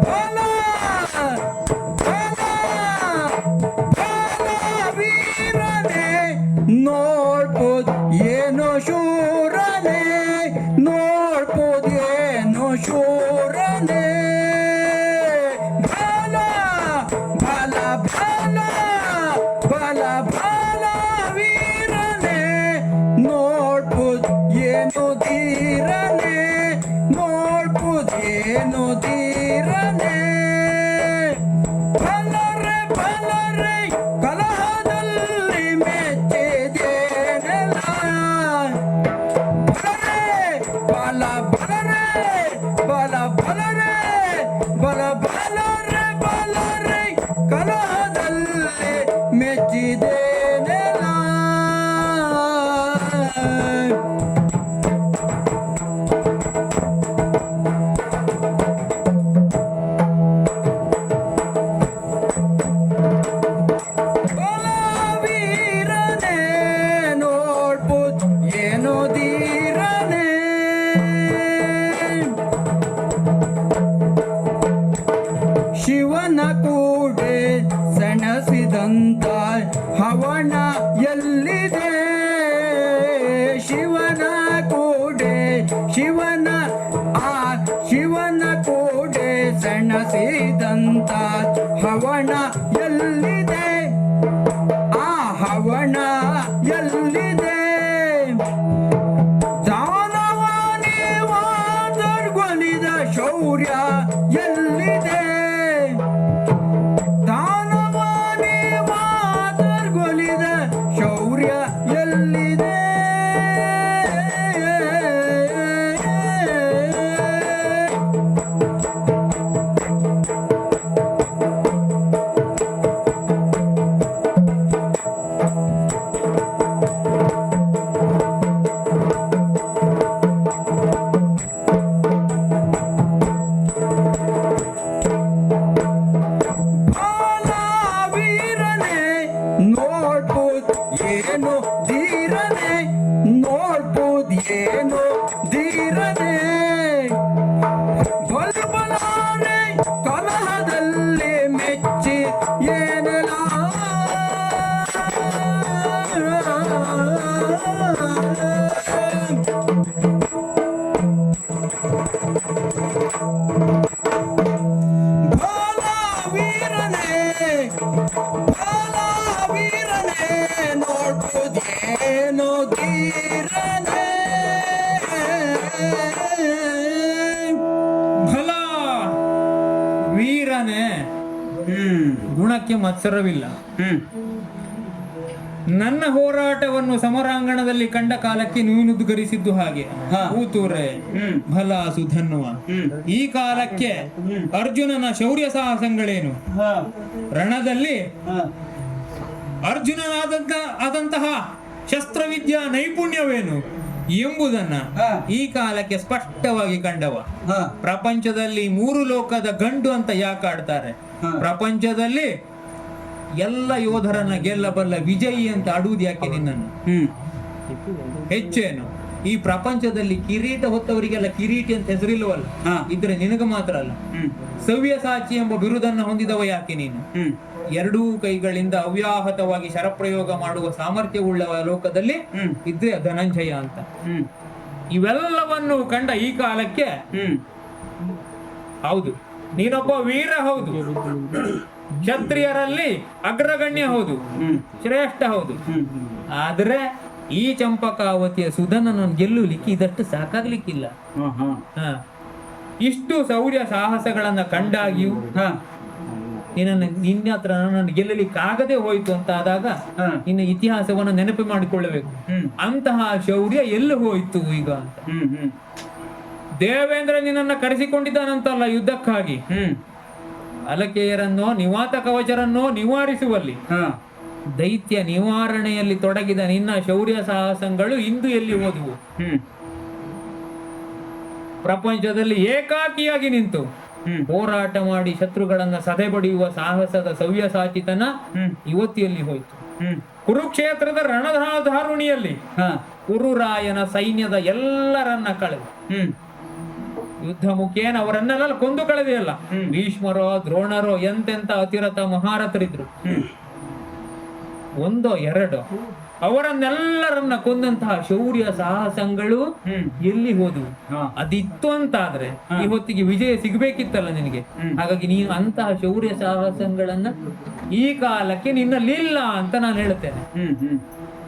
ಬಲ, ಬಲ, ಬಲ ವೀರನೇ ನೋಡ್ಬೋದು ಏನೋ ಶೂರನೇ, ನೋಡ್ಬೋದು ಏನೋ ಶೂರನೇ ಬಲ, ಬಲ, ಬಲ, ಬಲ, ಬಲ ವೀರನೇ ನೋಡ್ಬೋದು ಏನು ಧೀರನೇ, ನೋಡ್ಬೋದು ಏನು ಧೀರನೇ ಬಲರೆ, ಬಲರೆ ಕಲಹದಲ್ಲಿ ಮೆಚ್ಚಿದೇನೆಲ್ಲ ಬಲ, ಬಲರೆ, ಬಲ, ಬಲರೆ, ಬಲ, ಬಲರೆ, ಬಲರೆ ಕಲಹದಲ್ಲಿ ಮೆಚ್ಚಿದೇನೆಲ್ಲ. ಬಲ ವೀರನೇ ನೋಡ್ಬೋದು ಏನೋ ಧೀರನೇ ಶಿವನ ಕೂಡೆ ಸೆಣಸಿದಂತ ಹವನ ಎಲ್ಲಿದೆ, ಶಿವನ ಕೂಡೆ, ಶಿವನ ಆ ಶಿವನ ಕೂಡೆ ಸೆಣಸಿದಂತ ಹವನ ಎಲ್ಲಿದೆ, ಆ ಹವನ ಎಲ್ಲಿದೆ ದಾನವಾಣಿವಾದರ್ಗೊಲಿದ ಶೌರ್ಯ ಎಲ್ಲಿದೆ, ದಾನವಾಣಿವಾದರ್ಗೊಲಿದ ಶೌರ್ಯ ಎಲ್ಲಿದೆ ಬಾಲ ವೀರನೇ ನೋಡ್ಬೋದು ಏನು ಧೀರನೇ, ನೋಡ್ಬೋದು ಏನು ಧೀರನೇ ಬಲ್ಬಲಾರೆ ಕಲಹದಲ್ಲಿ ಮೆಚ್ಚಿ ಏನೆಲ್ಲ ಬಾಲ ವೀರನೇ, ಬಾಲ ವೀರನೇ ನೋಡ್ಬೋದು ಏನೋ ಧೀರನೇ ಫಲ ವೀರನೇ ಗುಣಕ್ಕೆ ಮತ್ಸರವಿಲ್ಲ. ನನ್ನ ಹೋರಾಟವನ್ನು ಸಮರಾಂಗಣದಲ್ಲಿ ಕಂಡ ಕಾಲಕ್ಕೆ ನೀನುದ್ಗರಿಸಿದ್ದು ಹಾಗೆ ಕೂತೂರೆ ಫಲ ಸುಧನ್ವ. ಈ ಕಾಲಕ್ಕೆ ಅರ್ಜುನನ ಶೌರ್ಯ ಸಾಹಸಗಳೇನು, ರಣದಲ್ಲಿ ಅರ್ಜುನನಾದಂತಹ ಶಸ್ತ್ರವಿದ್ಯಾ ನೈಪುಣ್ಯವೇನು ಎಂಬುದನ್ನ ಈ ಕಾಲಕ್ಕೆ ಸ್ಪಷ್ಟವಾಗಿ ಕಂಡವ. ಪ್ರಪಂಚದಲ್ಲಿ 3 ಲೋಕದ ಗಂಡು ಅಂತ ಯಾಕೆ ಆಡ್ತಾರೆ? ಪ್ರಪಂಚದಲ್ಲಿ ಎಲ್ಲ ಯೋಧರನ್ನ ಗೆಲ್ಲಬಲ್ಲ ವಿಜಯಿ ಅಂತ ಆಡುವುದು ಯಾಕೆ ನಿನ್ನನ್ನು? ಹೆಚ್ಚೇನು ಈ ಪ್ರಪಂಚದಲ್ಲಿ ಕಿರೀಟ ಹೊತ್ತವರಿಗೆಲ್ಲ ಕಿರೀಟಿ ಅಂತ ಹೆಸರಿಲ್ಲವಲ್ಲ, ಇದ್ರೆ ನಿನಗ ಮಾತ್ರ ಅಲ್ಲ. ಸವ್ಯಸಾಚಿ ಎಂಬ ಬಿರುದನ್ನ ಹೊಂದಿದವ ಯಾಕೆ ನೀನು? 2 ಕೈಗಳಿಂದ ಅವ್ಯಾಹತವಾಗಿ ಶರಪ್ರಯೋಗ ಮಾಡುವ ಸಾಮರ್ಥ್ಯವುಳ್ಳವ ಲೋಕದಲ್ಲಿ ಇದ್ರೆ ಧನಂಜಯ ಅಂತ. ಇವೆಲ್ಲವನ್ನು ಕಂಡ ಈ ಕಾಲಕ್ಕೆ ಹೌದು ನೀನೊಬ್ಬ ವೀರ, ಹೌದು ಕ್ಷತ್ರಿಯರಲ್ಲಿ ಅಗ್ರಗಣ್ಯ, ಹೌದು ಶ್ರೇಷ್ಠ, ಹೌದು. ಆದ್ರೆ ಈ ಚಂಪಕಾವತಿಯ ಸುಧನನ್ನು ಗೆಲ್ಲಲಿಕ್ಕೆ ಇದಷ್ಟು ಸಾಕಾಗ್ಲಿಕ್ಕಿಲ್ಲ. ಇಷ್ಟು ಶೌರ್ಯ ಸಾಹಸಗಳನ್ನ ಕಂಡಾಗಿಯೂ ನಿನ್ನ ಹತ್ರ ನನ್ನನ್ನು ಗೆಲ್ಲಲಿಕ್ಕಾಗದೆ ಹೋಯ್ತು ಅಂತ ಆದಾಗ ನಿನ್ನ ಇತಿಹಾಸವನ್ನು ನೆನಪು ಮಾಡಿಕೊಳ್ಳಬೇಕು. ಅಂತಹ ಶೌರ್ಯ ಎಲ್ಲಿ ಹೋಯ್ತು ಈಗ ಅಂತ. ದೇವೇಂದ್ರ ನಿನ್ನನ್ನ ಕರೆಸಿಕೊಂಡಿದ್ದಾನಂತಲ್ಲ ಯುದ್ಧಕ್ಕಾಗಿ, ಅಲಕೆಯರನ್ನೋ ನಿವಾತ ಕವಚರನ್ನೋ ನಿವಾರಿಸುವಲ್ಲಿ, ದೈತ್ಯ ನಿವಾರಣೆಯಲ್ಲಿ ತೊಡಗಿದ ನಿನ್ನ ಶೌರ್ಯ ಸಾಹಸಗಳು ಇಂದು ಎಲ್ಲಿ ಹೋದವು? ಪ್ರಪಂಚದಲ್ಲಿ ಏಕಾಕಿಯಾಗಿ ನಿಂತು ಹೋರಾಟ ಮಾಡಿ ಶತ್ರುಗಳನ್ನ ಸದೆಬಡಿಯುವ ಸಾಹಸದ ಸವ್ಯಸಾಚಿತನ ಇವತ್ತು ಎಲ್ಲಿ ಹೋಯ್ತು? ಕುರುಕ್ಷೇತ್ರದ ರಣಧಾರುಣಿಯಲ್ಲಿ ಕುರುರಾಯನ ಸೈನ್ಯದ ಎಲ್ಲರನ್ನ ಕಳೆದು ಯುದ್ಧ ಮುಖೇನ ಅವರನ್ನೆಲ್ಲ ಕೊಂದು ಕಳೆದೆಯಲ್ಲ. ಭೀಷ್ಮರೋ ದ್ರೋಣರೋ ಎಂತೆಂತ ಅತಿರಥ ಮಹಾರಥರಿದ್ರು, 1 2 ಅವರನ್ನೆಲ್ಲರನ್ನ ಕೊಂದಂತಹ ಶೌರ್ಯ ಸಾಹಸಗಳು ಎಲ್ಲಿ ಹೋದವು? ಅದಿತ್ತು ಅಂತಾದ್ರೆ ಈ ಹೊತ್ತಿಗೆ ವಿಜಯ ಸಿಗ್ಬೇಕಿತ್ತಲ್ಲ ನಿನಗೆ. ಹಾಗಾಗಿ ನೀನು ಅಂತಹ ಶೌರ್ಯ ಸಾಹಸಗಳನ್ನ ಈ ಕಾಲಕ್ಕೆ ನಿನ್ನಲ್ಲಿಲ್ಲ ಅಂತ ನಾನು ಹೇಳ್ತೇನೆ.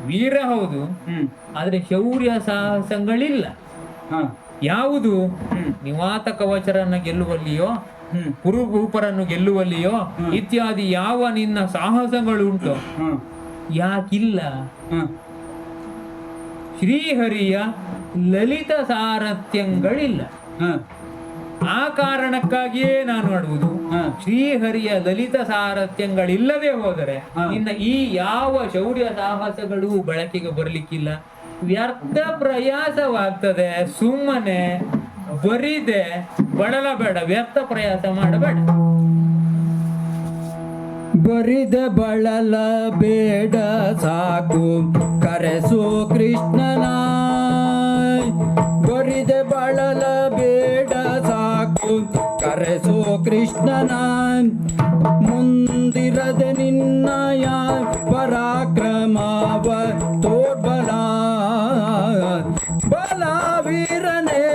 ವೀರ ಹೌದು, ಆದ್ರೆ ಶೌರ್ಯ ಸಾಹಸಗಳಿಲ್ಲ. ಯಾವುದು? ನಿವಾತ ಕವಚರನ್ನ ಗೆಲ್ಲುವಲ್ಲಿಯೋ, ಕುರುಭೂಪರನ್ನು ಗೆಲ್ಲುವಲ್ಲಿಯೋ ಇತ್ಯಾದಿ ಯಾವ ನಿನ್ನ ಸಾಹಸಗಳುಂಟು ಯಾಕಿಲ್ಲ? ಶ್ರೀಹರಿಯ ಲಲಿತ ಸಾರಥ್ಯಗಳಿಲ್ಲ. ಆ ಕಾರಣಕ್ಕಾಗಿಯೇ ನಾನು ಆಡುವುದು. ಶ್ರೀಹರಿಯ ಲಲಿತ ಸಾರಥ್ಯಗಳಿಲ್ಲದೆ ಹೋದರೆ ನಿನ್ನ ಈ ಯಾವ ಶೌರ್ಯ ಸಾಹಸಗಳು ಬಳಕೆಗೆ ಬರ್ಲಿಕ್ಕಿಲ್ಲ. ವ್ಯರ್ಥ ಪ್ರಯಾಸವಾಗ್ತದೆ. ಸುಮ್ಮನೆ ಬರಿದೆ ಬಳಲಬೇಡ, ವ್ಯರ್ಥ ಪ್ರಯಾಸ ಮಾಡಬೇಡ. ಬರಿದ ಬಳಲ ಬೇಡ ಸಾಕು ಕರೆಸು ಕೃಷ್ಣನ. ಬರಿದ ಬಳಲ ಬೇಡ ಸಾಕು ಕರೆಸು ಕೃಷ್ಣನ. ಮುಂದಿರದ ನಿನ್ನಯ ಪರಾಕ್ರಮವ ತೋರ್ಬಲ. ಬಲ ವೀರನೇ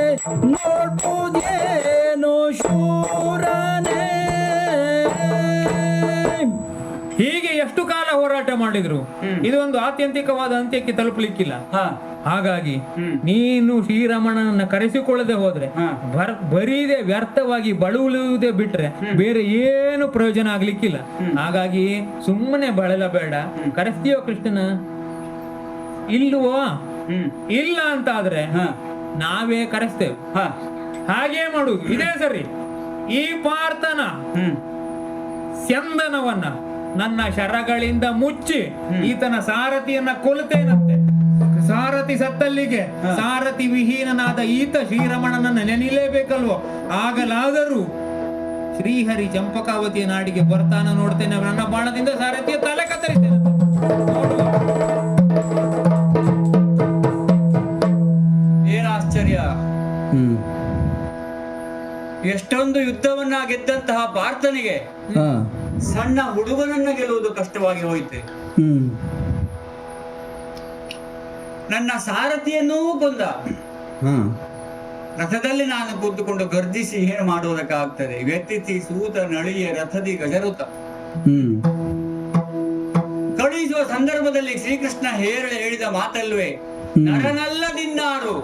ನೋಡ್ಬೋದೇನೋ ಶೂರನೇ. ಹೀಗೆ ಎಷ್ಟು ಕಾಲ ಹೋರಾಟ ಮಾಡಿದ್ರು ಇದು ಒಂದು ಆತ್ಯಂತಿಕವಾದ ಅಂತ್ಯಕ್ಕೆ ತಲುಪಲಿಕ್ಕಿಲ್ಲ. ಹಾಗಾಗಿ ನೀನು ಶ್ರೀರಮಣನನ್ನ ಕರೆಸಿಕೊಳ್ಳದೆ ಹೋದ್ರೆ ಬರೀದೆ ವ್ಯರ್ಥವಾಗಿ ಬಳಲುವುದೇ ಬಿಟ್ರೆ ಬೇರೆ ಏನು ಪ್ರಯೋಜನ ಆಗ್ಲಿಕ್ಕಿಲ್ಲ. ಹಾಗಾಗಿ ಸುಮ್ಮನೆ ಬಳಲಬೇಡ. ಕರೆಸ್ತೀಯೋ ಕೃಷ್ಣನ? ಇಲ್ವೋ? ಇಲ್ಲ ಅಂತ ಆದ್ರೆ ನಾವೇ ಕರೆಸ್ತೇವೆ. ಹಾಗೇ ಮಾಡುದು, ಇದೇ ಸರಿ. ಈ ಪಾರ್ಥನ ಸ್ಯಂದನವನ್ನ ನನ್ನ ಶರಗಳಿಂದ ಮುಚ್ಚಿ ಈತನ ಸಾರಥಿಯನ್ನ ಕೊಲ್ತೇನಂತೆ. ಸಾರಥಿ ಸತ್ತಲ್ಲಿಗೆ ಸಾರಥಿ ವಿಹೀನನಾದ ಈತ ಶ್ರೀರಮಣನನ್ನ ನೆನೆಯಲೇಬೇಕಲ್ವೋ? ಆಗಲಾದರೂ ಶ್ರೀಹರಿ ಚಂಪಕಾವತಿಯ ನಾಡಿಗೆ ಬರ್ತಾನ ನೋಡ್ತೇನೆ. ನನ್ನ ಬಾಣದಿಂದ ಸಾರಥಿಯ ತಲೆ ಕತ್ತರಿಸ್ತೇನೆ. ಏನ್ ಆಶ್ಚರ್ಯ! ಎಷ್ಟೊಂದು ಯುದ್ಧವನ್ನ ಗೆದ್ದಂತಹ ಪಾರ್ಥನಿಗೆ ಸಣ್ಣ ಹುಡುಗನನ್ನ ಗೆಲ್ಲುವುದು ಕಷ್ಟವಾಗಿ ಹೋಯಿತೆ. ನನ್ನ ಸಾರಥಿಯನ್ನೂ ಕೊಂದ. ರಥದಲ್ಲಿ ನಾನು ಕೂತುಕೊಂಡು ಗರ್ಜಿಸಿ ಏನು ಮಾಡುವುದಕ್ಕಾಗ್ತದೆ? ವ್ಯತಿಥಿ ಸೂತ ನಳಿಯ ರಥದಿ ಗಜರುತ. ಕಳುಹಿಸುವ ಸಂದರ್ಭದಲ್ಲಿ ಶ್ರೀಕೃಷ್ಣ ಹೇಳಿದ ಮಾತಲ್ವೇ, ನರನಲ್ಲದಿನ್ನಾರು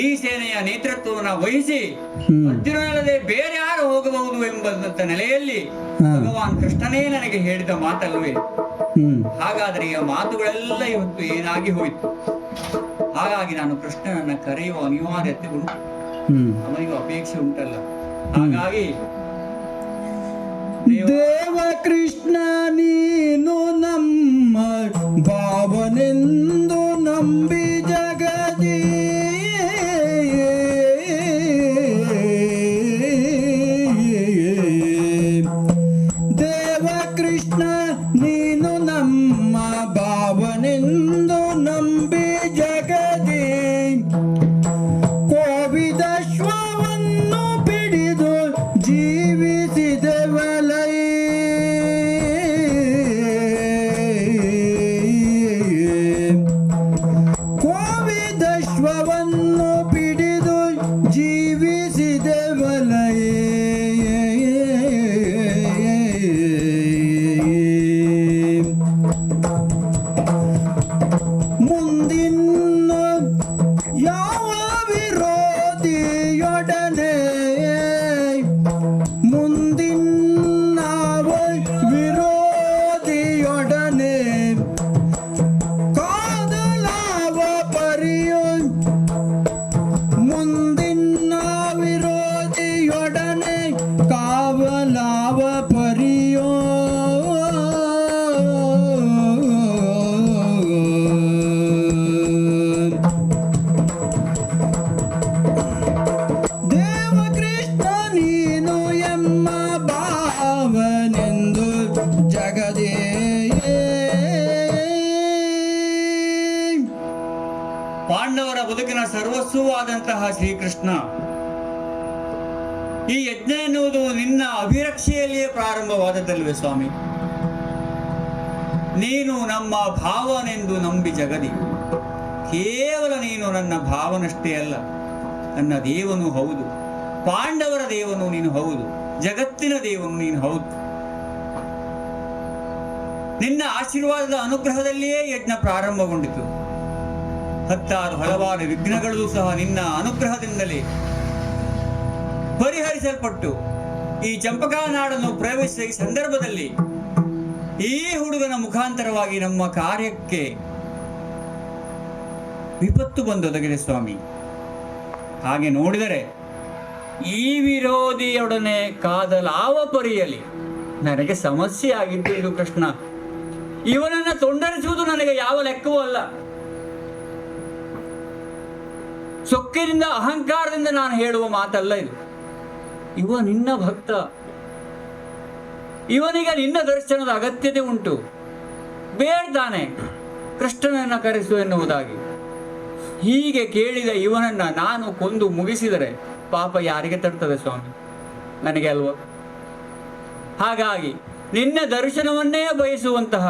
ಈ ಸೇನೆಯ ನೇತೃತ್ವವನ್ನು ವಹಿಸಿ ಅರ್ಜುನನಲ್ಲದೆ ಬೇರೆ ಯಾರು ಹೋಗಬಹುದು ಎಂಬಂತ ನೆಲೆಯಲ್ಲಿ ಭಗವಾನ್ ಕೃಷ್ಣನೇ ನನಗೆ ಹೇಳಿದ ಮಾತಲ್ವೇ. ಹಾಗಾದರೆ ಈ ಮಾತುಗಳೆಲ್ಲ ಇವತ್ತು ಏನಾಗಿ ಹೋಯಿತು. ಹಾಗಾಗಿ ನಾನು ಕೃಷ್ಣನನ್ನ ಕರೆಯುವ ಅನಿವಾರ್ಯತೆ ಉಂಟು, ಅವನಿಗೂ ಅಪೇಕ್ಷೆ ಉಂಟಲ್ಲ. ಹಾಗಾಗಿ ದೇವ ಕೃಷ್ಣ ನೀನು ನಮ್ಮ ಭಾವನೆಂದು ನಂಬಿ ಜಗದಿ ದೇವ ಕೃಷ್ಣ ನೀನು ನಮ್ಮ ಭಾವನೆಂದು ನಂಬಿ ಜಗದಿ ಕೋವಿದ ಶ್ವವನ್ನು ಪಿಡಿದು ಜೀವಿಸಿದೆವಲೈ ಕೋವಿದ ಶ್ವವನ್ನು ಪಿಡಿದು ಜೀವಿಸಿದೆವಲೈ ಮುಂದಿನ ಯಾವ ವಿರೋಧಿಯೊಡನೆ ಮುಂದಿನ ವಿರೋಧಿಯೊಡನೆ ಕಾದಲಾವ ಪರಿಯೋ ಮುಂದಿನ ವಿರೋಧಿಯೊಡನೆ ಕಾವಲಾವ ಪರಿಯೋ ದೇವ ಕೃಷ್ಣ ನೀನು ಎಮ್ಮ ಭಾವನೆಂದು ಜಗದೇ ಪಾಂಡವರ ಬದುಕಿನ ಸರ್ವಸ್ವವಾದಂತಹ ಶ್ರೀಕೃಷ್ಣ, ಈ ಯಜ್ಞ ಎನ್ನುವುದು ನಿನ್ನ ಅಭಿರಕ್ಷೆಯಲ್ಲಿಯೇ ಪ್ರಾರಂಭವಾದದ್ದಲ್ವೇ ಸ್ವಾಮಿ. ನೀನು ನಮ್ಮ ಭಾವನೆಂದು ನಂಬಿ ಜಗದಿ, ಕೇವಲ ನೀನು ನನ್ನ ಭಾವನಷ್ಟೇ ಅಲ್ಲ, ನನ್ನ ದೇವನು ಹೌದು, ಪಾಂಡವರ ದೇವನು ನೀನು ಹೌದು, ಜಗತ್ತಿನ ದೇವನು ನೀನು ಹೌದು. ನಿನ್ನ ಆಶೀರ್ವಾದದ ಅನುಗ್ರಹದಲ್ಲಿಯೇ ಯಜ್ಞ ಪ್ರಾರಂಭಗೊಂಡಿತು. ಹಲವಾರು ವಿಘ್ನಗಳು ಸಹ ನಿನ್ನ ಅನುಗ್ರಹದಿಂದಲೇ ಪರಿಹರಿಸಲ್ಪಟ್ಟು ಈ ಚಂಪಕಾ ನಾಡನ್ನು ಪ್ರವೇಶಿಸಿದ ಈ ಸಂದರ್ಭದಲ್ಲಿ ಈ ಹುಡುಗನ ಮುಖಾಂತರವಾಗಿ ನಮ್ಮ ಕಾರ್ಯಕ್ಕೆ ವಿಪತ್ತು ಬಂದೊದಗಿದೆ ಸ್ವಾಮಿ. ಹಾಗೆ ನೋಡಿದರೆ ಈ ವಿರೋಧಿಯೊಡನೆ ಕಾದಲಾವ ಪರಿಯಲಿ ನನಗೆ ಸಮಸ್ಯೆ ಆಗಿದ್ದು ಇದು ಕೃಷ್ಣ. ಇವನನ್ನ ತೊಂದರಿಸುವುದು ನನಗೆ ಯಾವ ಲೆಕ್ಕವೂ ಅಲ್ಲ. ಸೊಕ್ಕಿನಿಂದ ಅಹಂಕಾರದಿಂದ ನಾನು ಹೇಳುವ ಮಾತಲ್ಲ ಇದು. ಇವ ನಿನ್ನ ಭಕ್ತ, ಇವನಿಗೆ ನಿನ್ನ ದರ್ಶನದ ಅಗತ್ಯತೆ ಉಂಟು, ಬೇಡ್ತಾನೆ ಕೃಷ್ಣನನ್ನ ಕರೆಸು ಎನ್ನುವುದಾಗಿ. ಹೀಗೆ ಕೇಳಿದ ಇವನನ್ನ ನಾನು ಕೊಂದು ಮುಗಿಸಿದರೆ ಪಾಪ ಯಾರಿಗೆ ತಡ್ತದೆ ಸ್ವಾಮಿ? ನನಗೆ ಅಲ್ವ? ಹಾಗಾಗಿ ನಿನ್ನ ದರ್ಶನವನ್ನೇ ಬಯಸುವಂತಹ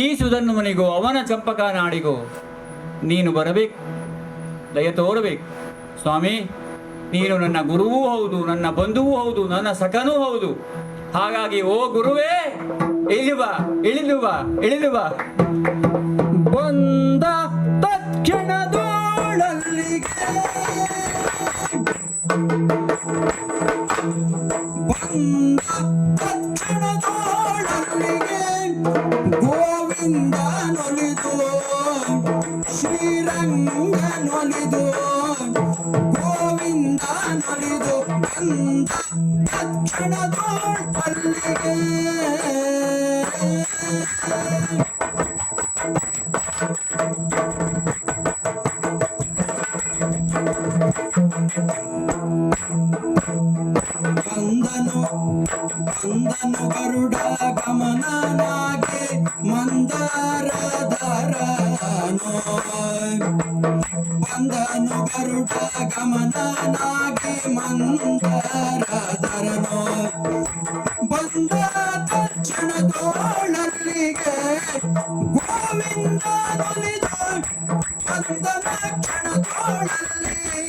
ಈ ಸುಧನ್ವನಿಗೂ ಅವನ ಚಂಪಕಾ ನಾಡಿಗೂ ನೀನು ಬರಬೇಕು, ದಯ ತೋರಬೇಕು ಸ್ವಾಮಿ. ನೀನು ನನ್ನ ಗುರುವೂ ಹೌದು, ನನ್ನ ಬಂಧುವೂ ಹೌದು, ನನ್ನ ಸಖನೂ ಹೌದು. ಹಾಗಾಗಿ ಓ ಗುರುವೇ, ಇಳಿದು ಬಾ, ಇಳಿದು ಬಾ, ಇಳಿದು ಬಾ. ಬಂದ ತಕ್ಷಣದೊಳಲ್ಲಿಗೆ ಬಂದ ತಕ್ಷಣದೊಳಲ್ಲಿಗೆ ಗೋವಿಂದ ನೊಲಿದು ಶ್ರೀರಂಗ ನೊಲಿದು ಗೋವಿಂದ ನೊಲಿದು ಬಂದ ತಕ್ಷಣದೊಳಲ್ಲಿಗೆ ಬಂದನು ಗರುಡ ಗಮನನಾಗೆ ಮಂದಾರಧರನೋ ಬಂದನು ಗರುಡ ಗಮನನಾಗೆ ಮಂದಾರಧರನೋ ಬಂದ ತಕ್ಷಣದೊಳಲ್ಲಿಗೆ ಗೋವಿಂದ ನೊಲಿದು ಬಂದ ತಕ್ಷಣದೊಳಲ್ಲಿಗೆ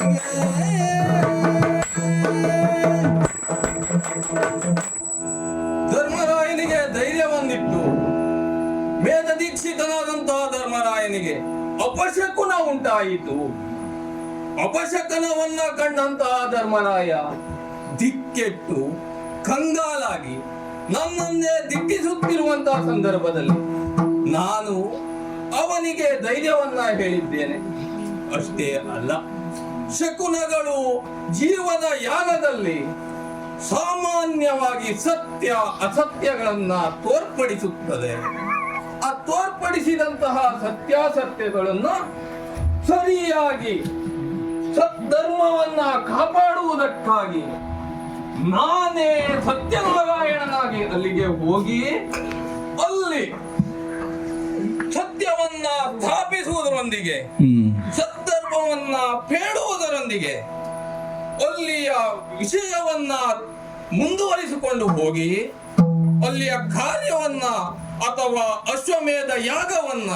ಧರ್ಮರಾಯನಿಗೆ ಧೈರ್ಯ ಬಂದಿತ್ತು. ಮೇಧ ದೀಕ್ಷಿತನಾದಂತಹ ಧರ್ಮರಾಯನಿಗೆ ಅಪಶಕುನ ಉಂಟಾಯಿತು. ಅಪಶಕನವನ್ನ ಕಂಡಂತಹ ಧರ್ಮರಾಯ ದಿಕ್ಕೆಟ್ಟು ಕಂಗಾಲಾಗಿ ನನ್ನನ್ನೇ ದಿಟ್ಟಿಸುತ್ತಿರುವಂತಹ ಸಂದರ್ಭದಲ್ಲಿ ನಾನು ಅವನಿಗೆ ಧೈರ್ಯವನ್ನ ಹೇಳಿದ್ದೇನೆ. ಅಷ್ಟೇ ಅಲ್ಲ, ಶಕುನಗಳು ಜೀವನ ಯಾನದಲ್ಲಿ ಸಾಮಾನ್ಯವಾಗಿ ಸತ್ಯ ಅಸತ್ಯಗಳನ್ನ ತೋರ್ಪಡಿಸುತ್ತದೆ. ಆ ತೋರ್ಪಡಿಸಿದಂತಹ ಸತ್ಯಾಸತ್ಯಗಳನ್ನ ಸರಿಯಾಗಿ ಸದ್ಧರ್ಮವನ್ನ ಕಾಪಾಡುವುದಕ್ಕಾಗಿ ನಾನೇ ಸತ್ಯನಾರಾಯಣನಾಗಿ ಅಲ್ಲಿಗೆ ಹೋಗಿ ಅಲ್ಲಿ ಸತ್ಯವನ್ನ ಸ್ಥಾಪಿಸುವುದರೊಂದಿಗೆ ಸದ್ಧರ್ಮವನ್ನ ಪೇಳುವುದರೊಂದಿಗೆ ಅಲ್ಲಿಯ ವಿಷಯವನ್ನ ಮುಂದುವರಿಸಿಕೊಂಡು ಹೋಗಿ ಅಲ್ಲಿಯ ಕಾರ್ಯವನ್ನ ಅಥವಾ ಅಶ್ವಮೇಧ ಯಾಗವನ್ನ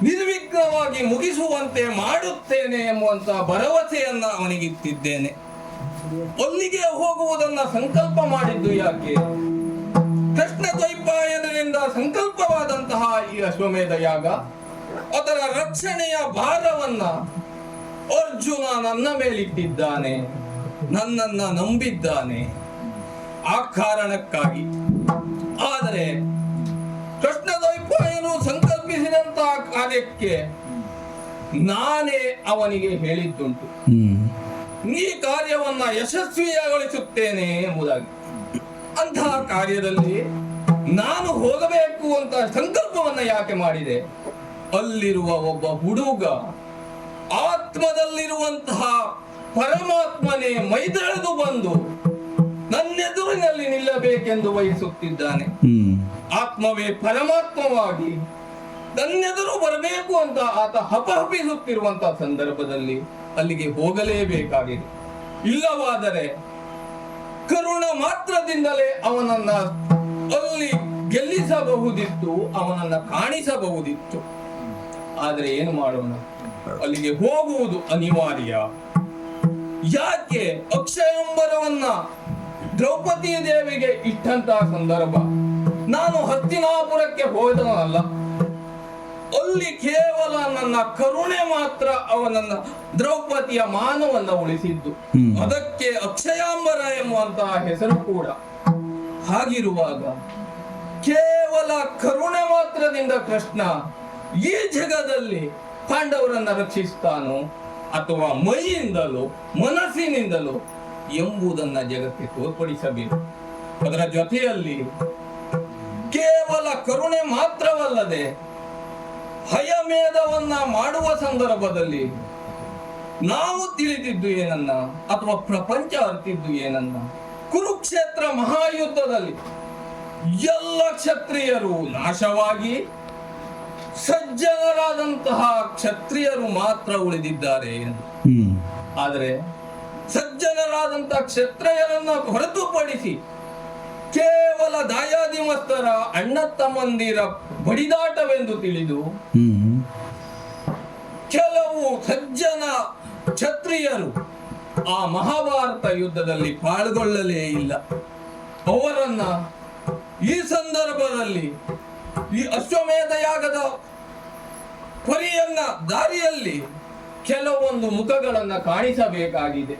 ನಿರ್ವಿಘ್ನವಾಗಿ ಮುಗಿಸುವಂತೆ ಮಾಡುತ್ತೇನೆ ಎಂಬುವಂತ ಭರವಸೆಯನ್ನ ಅವನಿಗಿತ್ತಿದ್ದೇನೆ. ಅಲ್ಲಿಗೆ ಹೋಗುವುದನ್ನ ಸಂಕಲ್ಪ ಮಾಡಿದ್ದು ಯಾಕೆ? ಕೃಷ್ಣ ದ್ವೈಪಾಯನರಿಂದ ಸಂಕಲ್ಪವಾದಂತಹ ಈ ಅಶ್ವಮೇಧ ಯಾಗ, ಅದರ ರಕ್ಷಣೆಯ ಭಾರವನ್ನ ಅರ್ಜುನ ನನ್ನ ಮೇಲಿಟ್ಟಿದ್ದಾನೆ, ನನ್ನನ್ನ ನಂಬಿದ್ದಾನೆ. ಆ ಕಾರಣಕ್ಕಾಗಿ ಆದರೆ ಕೃಷ್ಣ ದ್ವೈಪಾಯನು ಸಂಕಲ್ಪಿಸಿದಂತಹ ಕಾರ್ಯಕ್ಕೆ ನಾನೇ ಅವನಿಗೆ ಹೇಳಿದ್ದುಂಟು, ಈ ಕಾರ್ಯವನ್ನ ಯಶಸ್ವಿಗೊಳಿಸುತ್ತೇನೆ ಎಂಬುದಾಗಿ. ಅಂತಹ ಕಾರ್ಯದಲ್ಲಿ ನಾನು ಹೋಗಬೇಕು ಅಂತ ಸಂಕಲ್ಪವನ್ನ ಯಾಕೆ ಮಾಡಿದೆ? ಅಲ್ಲಿರುವ ಒಬ್ಬ ಹುಡುಗ ಆತ್ಮದಲ್ಲಿರುವಂತಹ ಪರಮಾತ್ಮನೇ ಮೈದಳೆದು ಬಂದು ನನ್ನೆದುರಿನಲ್ಲಿ ನಿಲ್ಲಬೇಕೆಂದು ವಹಿಸುತ್ತಿದ್ದಾನೆ. ಆತ್ಮವೇ ಪರಮಾತ್ಮವಾಗಿ ನನ್ನೆದುರು ಬರಬೇಕು ಅಂತ ಆತ ಹಪಹಪಿಸುತ್ತಿರುವಂತಹ ಸಂದರ್ಭದಲ್ಲಿ ಅಲ್ಲಿಗೆ ಹೋಗಲೇಬೇಕಾಗಿದೆ. ಇಲ್ಲವಾದರೆ ಕರುಣ ಮಾತ್ರದಿಂದಲೇ ಅವನನ್ನ ಅಲ್ಲಿ ಗೆಲ್ಲಿಸಬಹುದಿತ್ತು, ಅವನನ್ನ ಕಾಣಿಸಬಹುದಿತ್ತು. ಆದರೆ ಏನು ಮಾಡೋಣ, ಅಲ್ಲಿಗೆ ಹೋಗುವುದು ಅನಿವಾರ್ಯ. ಯಾಕೆ? ಅಕ್ಷಯಾಂಬರವನ್ನ ದ್ರೌಪದಿ ದೇವಿಗೆ ಇಟ್ಟಂತಹ ಸಂದರ್ಭ. ನಾನು ಹಸ್ತಿನಾಪುರಕ್ಕೆ ಹೋದವನಲ್ಲ, ಅಲ್ಲಿ ಕೇವಲ ನನ್ನ ಕರುಣೆ ಮಾತ್ರ ಅವನನ್ನ ದ್ರೌಪದಿಯ ಮಾನವನ್ನ ಉಳಿಸಿದ್ದು. ಅದಕ್ಕೆ ಅಕ್ಷಯಾಂಬರ ಎಂಬುವಂತಹ ಹೆಸರು ಕೂಡ. ಹಾಗಿರುವಾಗ ಕೇವಲ ಕರುಣೆ ಮಾತ್ರದಿಂದ ಕೃಷ್ಣ ಈ ಜಗದಲ್ಲಿ ಪಾಂಡವರನ್ನ ರಕ್ಷಿಸ್ತಾನೋ ಅಥವಾ ಮೈಯಿಂದಲೋ ಮನಸ್ಸಿನಿಂದಲೋ ಎಂಬುದನ್ನ ಜಗಕ್ಕೆ ತೋರ್ಪಡಿಸಬೇಕು. ಅದರ ಜೊತೆಯಲ್ಲಿ ಕೇವಲ ಕರುಣೆ ಮಾತ್ರವಲ್ಲದೆ ಹಯಮೇಧವನ್ನ ಮಾಡುವ ಸಂದರ್ಭದಲ್ಲಿ ನಾವು ತಿಳಿದಿದ್ದು ಏನನ್ನ ಅಥವಾ ಪ್ರಪಂಚ ಅರ್ತಿದ್ದು ಏನನ್ನ? ಕುರುಕ್ಷೇತ್ರ ಮಹಾಯುದ್ಧದಲ್ಲಿ ಎಲ್ಲ ಕ್ಷತ್ರಿಯರು ನಾಶವಾಗಿ ಸಜ್ಜನರಾದಂತಹ ಕ್ಷತ್ರಿಯರು ಮಾತ್ರ ಉಳಿದಿದ್ದಾರೆ. ಆದರೆ ಸಜ್ಜನರಾದಂತಹ ಕ್ಷತ್ರಿಯರನ್ನ ಹೊರತುಪಡಿಸಿ ಕೇವಲ ದಾಯಾದಿಮಸ್ತರ ಅಣ್ಣ ತಮ್ಮಂದಿರ ಬಡಿದಾಟವೆಂದು ತಿಳಿದು ಕೆಲವು ಸಜ್ಜನ ಕ್ಷತ್ರಿಯರು ಆ ಮಹಾಭಾರತ ಯುದ್ಧದಲ್ಲಿ ಪಾಲ್ಗೊಳ್ಳಲೇ ಇಲ್ಲ. ಅವರನ್ನ ಈ ಸಂದರ್ಭದಲ್ಲಿ ಈ ಅಶ್ವಮೇಧ ಯಾಗದ ಪರಿಯನ್ನ ದಾರಿಯಲ್ಲಿ ಕೆಲವೊಂದು ಮುಖಗಳನ್ನ ಕಾಣಿಸಬೇಕಾಗಿದೆ.